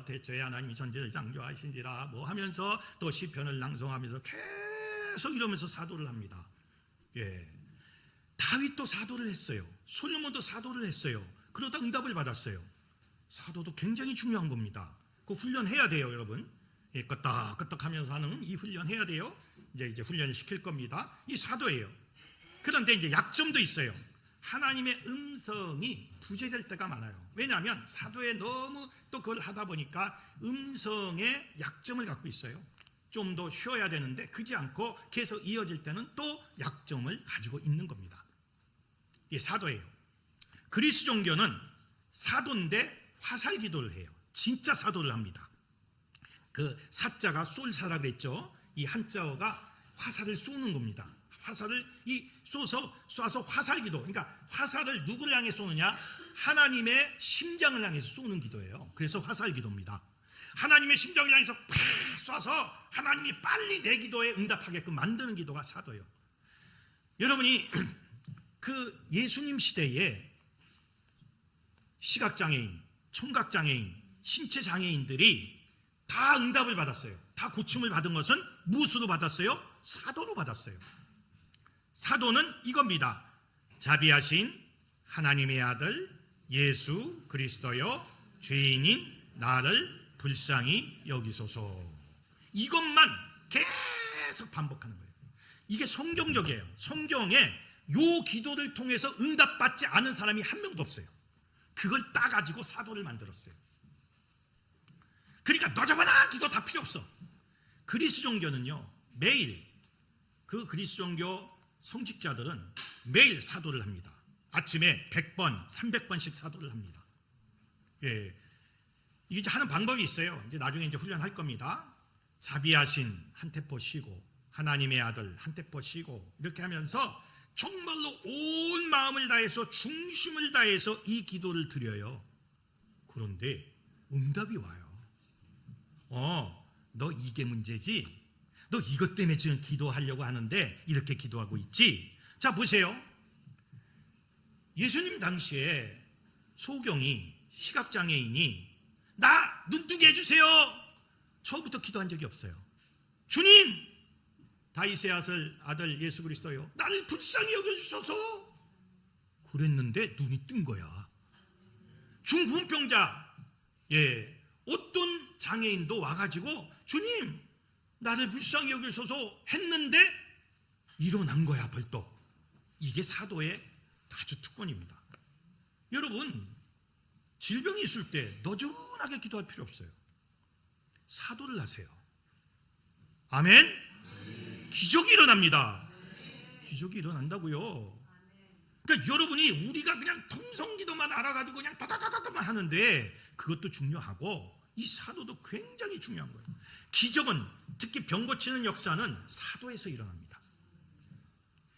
대초에 하나님이 전지를 창조하신지라 뭐 하면서 또 시편을 낭송하면서 계속 이러면서 사도를 합니다. 다윗도 사도를 했어요. 솔로몬도 사도를 했어요. 그러다 응답을 받았어요. 사도도 굉장히 중요한 겁니다. 그 훈련해야 돼요, 여러분. 끄떡끄떡 하면서 하는 이 훈련해야 돼요. 이제 훈련을 시킬 겁니다. 이 사도예요. 그런데 이제 약점도 있어요. 하나님의 음성이 부재될 때가 많아요. 왜냐하면 사도에 너무 또 그걸 하다 보니까 음성의 약점을 갖고 있어요. 좀 더 쉬어야 되는데 그지 않고 계속 이어질 때는 또 약점을 가지고 있는 겁니다. 이게 사도예요. 그리스 종교는 사도인데 화살 기도를 해요. 진짜 사도를 합니다. 그 사자가 쏠사라 그랬죠. 이 한자어가 화살을 쏘는 겁니다. 화살을 쏴서 화살 기도. 그러니까 화살을 누구를 향해 쏘느냐? 하나님의 심장을 향해서 쏘는 기도예요. 그래서 화살 기도입니다. 하나님의 심장을 향해서 팍 쏴서 하나님이 빨리 내 기도에 응답하게끔 만드는 기도가 사도예요. 여러분이 그 예수님 시대에 시각장애인, 청각장애인, 신체장애인들이 다 응답을 받았어요. 다 고침을 받은 것은 무엇으로 받았어요? 사도로 받았어요. 사도는 이겁니다. 자비하신 하나님의 아들 예수 그리스도여, 죄인인 나를 불쌍히 여기소서. 이것만 계속 반복하는 거예요. 이게 성경적이에요. 성경에 요 기도를 통해서 응답받지 않은 사람이 한 명도 없어요. 그걸 따가지고 사도를 만들었어요. 그러니까 너저거나 기도 다 필요 없어. 그리스 종교는요, 매일 그 그리스 종교 성직자들은 매일 사도를 합니다. 아침에 100번, 300번씩 사도를 합니다. 이게 이제 하는 방법이 있어요. 이제 나중에 이제 훈련할 겁니다. 자비하신 한 테포 쉬고, 하나님의 아들 한 테포 쉬고, 이렇게 하면서 정말로 온 마음을 다해서 중심을 다해서 이 기도를 드려요. 그런데 응답이 와요. 너 이게 문제지? 너 이것 때문에 지금 기도하려고 하는데 이렇게 기도하고 있지? 자, 보세요. 예수님 당시에 소경이, 시각장애인이 나 눈뜨게 해주세요. 처음부터 기도한 적이 없어요. 주님, 다윗의 아들 예수 그리스도요, 나를 불쌍히 여겨주셔서. 그랬는데 눈이 뜬 거야. 중풍병자, 어떤 장애인도 와가지고 주님, 나를 불쌍히 여기셔서 했는데 일어난 거야, 벌떡. 이게 사도의 아주 특권입니다. 여러분, 질병이 있을 때 너저분하게 기도할 필요 없어요. 사도를 하세요. 아멘? 기적이 일어납니다. 기적이 일어난다고요. 그러니까 여러분이 우리가 그냥 통성기도만 알아가지고 그냥 다다다다만 하는데 그것도 중요하고 이 사도도 굉장히 중요한 거예요. 기적은, 특히 병 고치는 역사는 사도에서 일어납니다.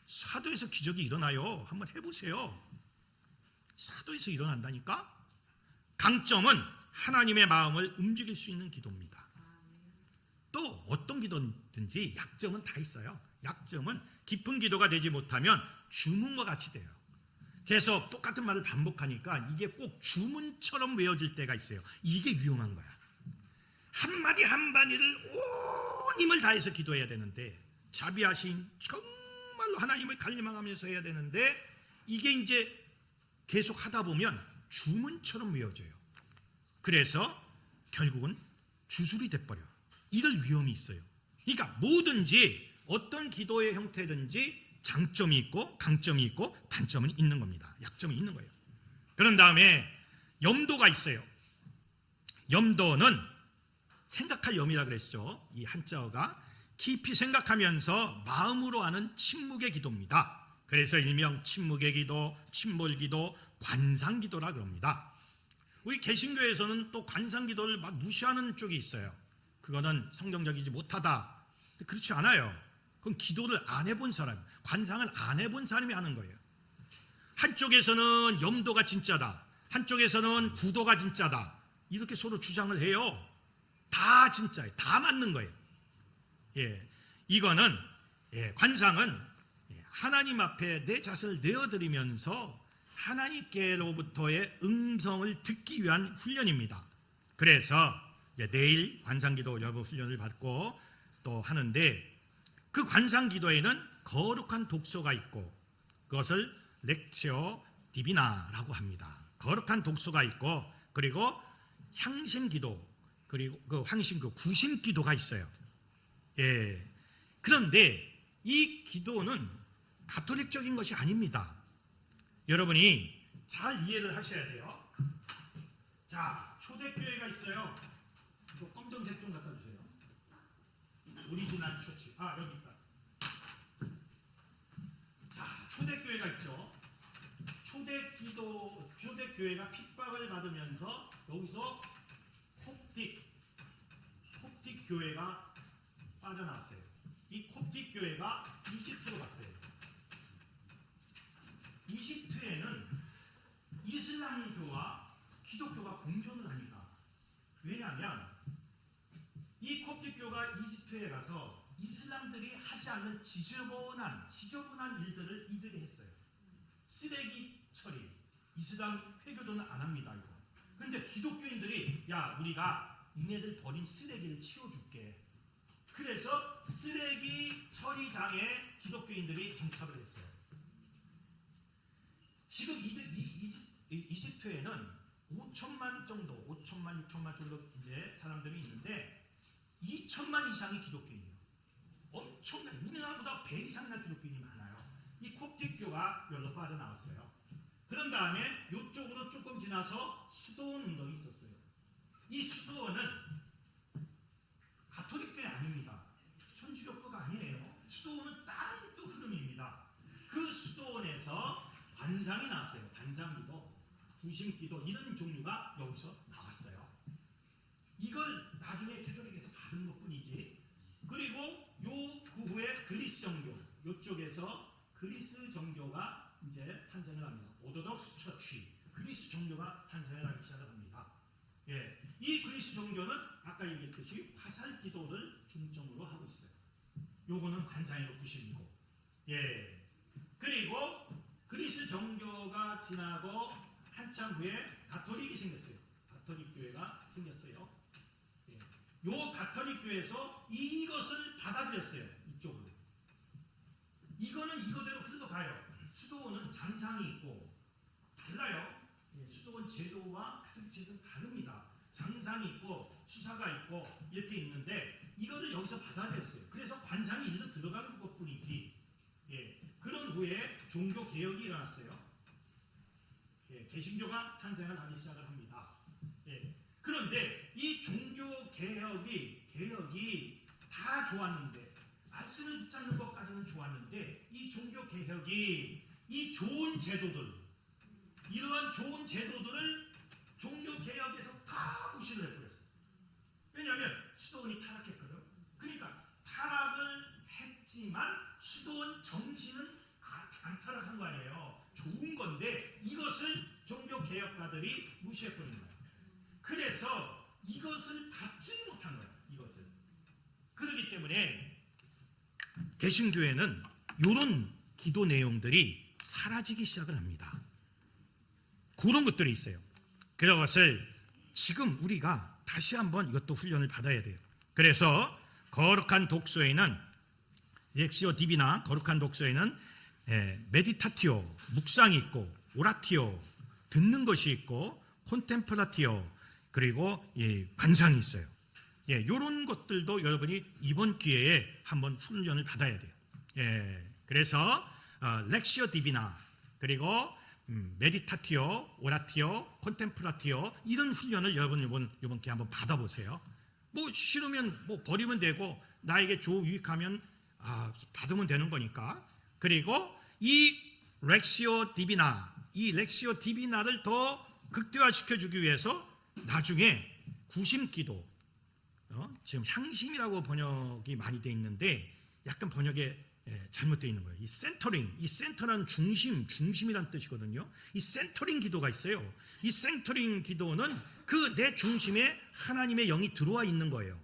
사도에서 기적이 일어나요. 한번 해보세요. 사도에서 일어난다니까. 강점은 하나님의 마음을 움직일 수 있는 기도입니다. 또 어떤 기도든지 약점은 다 있어요. 약점은 깊은 기도가 되지 못하면 주문과 같이 돼요. 그래서 똑같은 말을 반복하니까 이게 꼭 주문처럼 외워질 때가 있어요. 이게 위험한 거야. 한마디 한마디를 온 힘을 다해서 기도해야 되는데 자비하신, 정말로 하나님을 갈망하면서 해야 되는데 이게 이제 계속 하다 보면 주문처럼 외워져요. 그래서 결국은 주술이 돼버려요. 이럴 위험이 있어요. 그러니까 뭐든지 어떤 기도의 형태든지 장점이 있고 강점이 있고 단점은 있는 겁니다. 약점이 있는 거예요. 그런 다음에 염도가 있어요. 염도는 생각할 염이라 그랬죠. 이 한자어가 깊이 생각하면서 마음으로 하는 침묵의 기도입니다. 그래서 일명 침묵의 기도, 침몰기도, 관상기도라 그럽니다. 우리 개신교에서는 또 관상기도를 막 무시하는 쪽이 있어요. 그거는 성경적이지 못하다. 그렇지 않아요. 그건 기도를 안 해본 사람, 관상을 안 해본 사람이 하는 거예요. 한쪽에서는 염도가 진짜다, 한쪽에서는 구도가 진짜다, 이렇게 서로 주장을 해요. 다 진짜예요. 다 맞는 거예요. 이거는 관상은 하나님 앞에 내 자신을 내어드리면서 하나님께로부터의 음성을 듣기 위한 훈련입니다. 그래서 내일 관상기도 여러 훈련을 받고 또 하는데, 그 관상기도에는 거룩한 독소가 있고 그것을 렉티오 디비나라고 합니다. 거룩한 독소가 있고, 그리고 향심기도, 그리고 그 황심기도, 구심기도가 있어요. 그런데 이 기도는 가톨릭적인 것이 아닙니다. 여러분이 잘 이해를 하셔야 돼요. 자, 초대교회가 있어요. 이거 검정색 좀 갖다 주세요. 오리지널 처치. 여기 있다. 자, 초대교회가 있죠. 초대교회가 핍박을 받으면서 여기서 콥틱 교회가 빠져나왔어요. 이 콥틱 교회가 이집트로 갔어요. 이집트에는 이슬람교와 기독교가 공존을 합니다. 왜냐하면 이 콥틱교가 이집트에 가서 이슬람들이 하지 않는 지저분한 일들을 이들이 했어요. 쓰레기 처리, 이슬람 회교도는 안 합니다. 이거. 근데 기독교인들이 우리가 니네들 버린 쓰레기를 치워줄게. 그래서 쓰레기 처리장에 기독교인들이 정착을 했어요. 지금 이집트에는 5천만 정도, 5천만, 6천만 정도 이제 사람들이 있는데 2천만 이상이 기독교인이에요. 엄청나게, 우리나라보다 배 이상이나 기독교인이 많아요. 이 콥틱교가 여기로 빠져나왔어요. 그런 다음에 이쪽으로 조금 지나서 수도원 운동이 있었어요. 이 수도원은 가톨릭교회 아닙니다. 천주교교가 아니에요. 수도원은 다른 또 흐름입니다. 그 수도원에서 관상이 나왔어요. 관상기도, 구심기도, 이런 종류가 여기서 나왔어요. 이걸 나중에 가톨릭에서 받은 것뿐이지. 그리고 그 후에 그리스 정교, 이쪽에서 그리스 정교가 이제 탄생을 합니다. 오르독스 처치, 그리스 정교가 탄생을 하기 시작을 합니다. 이 그리스 정교는 아까 얘기했듯이 화살 기도를 중점으로 하고 있어요. 요거는 관상의 구심이고, 그리고 그리스 정교가 지나고 한참 후에 가톨릭이 생겼어요. 가톨릭 교회가 생겼어요. 요 가톨릭 교회에서 이것을 받아들였어요. 이쪽으로. 이거는 이거대로 흘러가요. 수도원은 장상이 있고 달라요. 수도원 제도와 가톨릭 제도는 다릅니다. 장상이 있고 수사가 있고 이렇게 있는데 이거를 여기서 받아들였어요. 그래서 관상이 일로 들어가는 것뿐이지. 그런 후에 종교 개혁이 일어났어요. 개신교가 탄생을 하기 시작을 합니다. 그런데 이 종교 개혁이 다 좋았는데, 말씀을 붙잡는 것까지는 좋았는데, 이 종교 개혁이 이 좋은 제도들, 이러한 좋은 제도들을 종교 개혁에서 다 무시를 해버렸어요. 왜냐하면 수도원이 타락했거든. 그러니까 타락을 했지만 수도원 정신은 안 타락한 거 아니에요. 좋은 건데 이것을 종교 개혁가들이 무시해버린 거예요. 그래서 이것을 받지 못한 거예요. 이것을. 그렇기 때문에 개신교회는 이런 기도 내용들이 사라지기 시작을 합니다. 그런 것들이 있어요. 그것을 지금 우리가 다시 한번 이것도 훈련을 받아야 돼요. 그래서 거룩한 독소에는 렉시오 디비나 거룩한 독서에는 메디타티오 묵상이 있고, 오라티오 듣는 것이 있고, 콘템플라티오 그리고 관상이 있어요. 이런 것들도 여러분이 이번 기회에 한번 훈련을 받아야 돼요. 그래서 렉시오 디비나 그리고 메디타티오, 오라티오, 콘템플라티오 이런 훈련을 여러분 이번 기회에 한번 받아보세요. 뭐 싫으면 뭐 버리면 되고, 나에게 유익하면 받으면 되는 거니까. 그리고 이 렉시오 디비나를 더 극대화시켜 주기 위해서 나중에 구심기도, 지금 향심이라고 번역이 많이 돼 있는데 약간 번역에 잘못되어 있는 거예요. 이 센터는 중심이란 뜻이거든요. 이 센터링 기도가 있어요. 이 센터링 기도는 그 내 중심에 하나님의 영이 들어와 있는 거예요.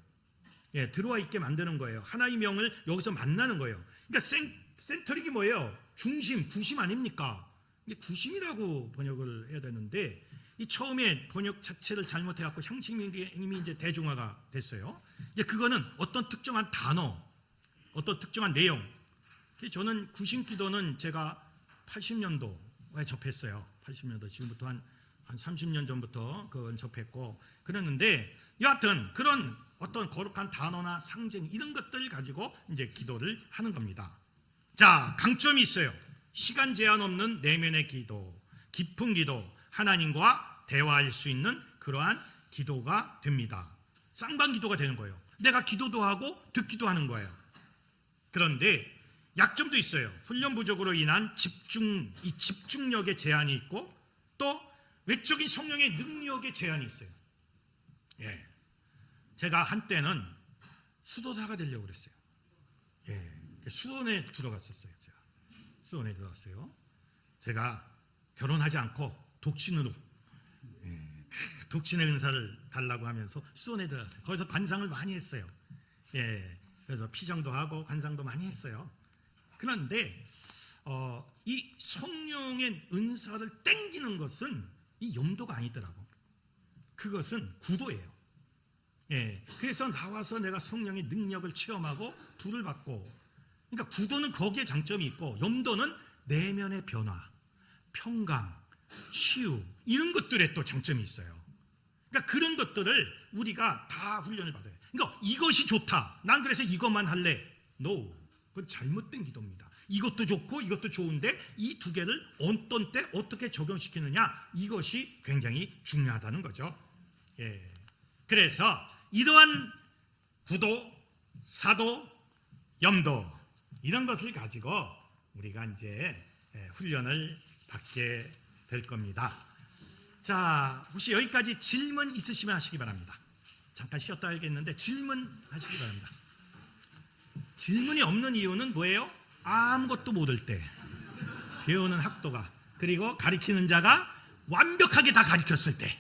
들어와 있게 만드는 거예요. 하나님의 영을 여기서 만나는 거예요. 그러니까 센터링이 뭐예요? 구심 아닙니까? 이게 구심이라고 번역을 해야 되는데, 이 처음에 번역 자체를 잘못해갖고 향심이 이제 대중화가 됐어요. 이제 그거는 어떤 특정한 단어, 어떤 특정한 내용. 저는 구심기도는 제가 80년도에 접했어요. 80년도, 지금부터 한 30년 전부터 그건 접했고 그랬는데, 여하튼 그런 어떤 거룩한 단어나 상징 이런 것들 가지고 이제 기도를 하는 겁니다. 자, 강점이 있어요. 시간 제한 없는 내면의 기도, 깊은 기도, 하나님과 대화할 수 있는 그러한 기도가 됩니다. 쌍방 기도가 되는 거예요. 내가 기도도 하고 듣기도 하는 거예요. 그런데 약점도 있어요. 훈련 부족으로 인한 집중력의 제한이 있고, 또 외적인 성령의 능력의 제한이 있어요. 제가 한때는 수도사가 되려고 그랬어요. 수원에 들어갔었어요. 수원에 들어갔어요. 제가 결혼하지 않고 독신으로 독신의 은사를 달라고 하면서 수원에 들어갔어요. 거기서 관상을 많이 했어요. 그래서 피정도 하고 관상도 많이 했어요. 그런데 이 성령의 은사를 땡기는 것은 이 염도가 아니더라고. 그것은 구도예요. 그래서 나와서 내가 성령의 능력을 체험하고 불을 받고, 그러니까 구도는 거기에 장점이 있고, 염도는 내면의 변화, 평강, 치유 이런 것들에 또 장점이 있어요. 그러니까 그런 것들을 우리가 다 훈련을 받아요. 그러니까 이것이 좋다, 난 그래서 이것만 할래. No, 그건 잘못된 기도입니다. 이것도 좋고 이것도 좋은데 이 두 개를 어떤 때 어떻게 적용시키느냐, 이것이 굉장히 중요하다는 거죠. 그래서 이러한 구도, 사도, 염도 이런 것을 가지고 우리가 이제 훈련을 받게 될 겁니다. 자, 혹시 여기까지 질문 있으시면 하시기 바랍니다. 잠깐 쉬었다 하겠는데 질문하시기 바랍니다. 질문이 없는 이유는 뭐예요? 아무것도 모를 때, 배우는 학도가, 그리고 가르치는 자가 완벽하게 다 가르쳤을 때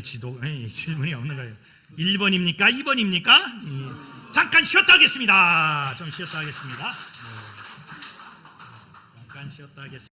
질문이 없는 거예요. 1번입니까? 2번입니까? 잠깐 쉬었다 하겠습니다. 좀 쉬었다 하겠습니다. 잠깐 쉬었다 하겠습니다.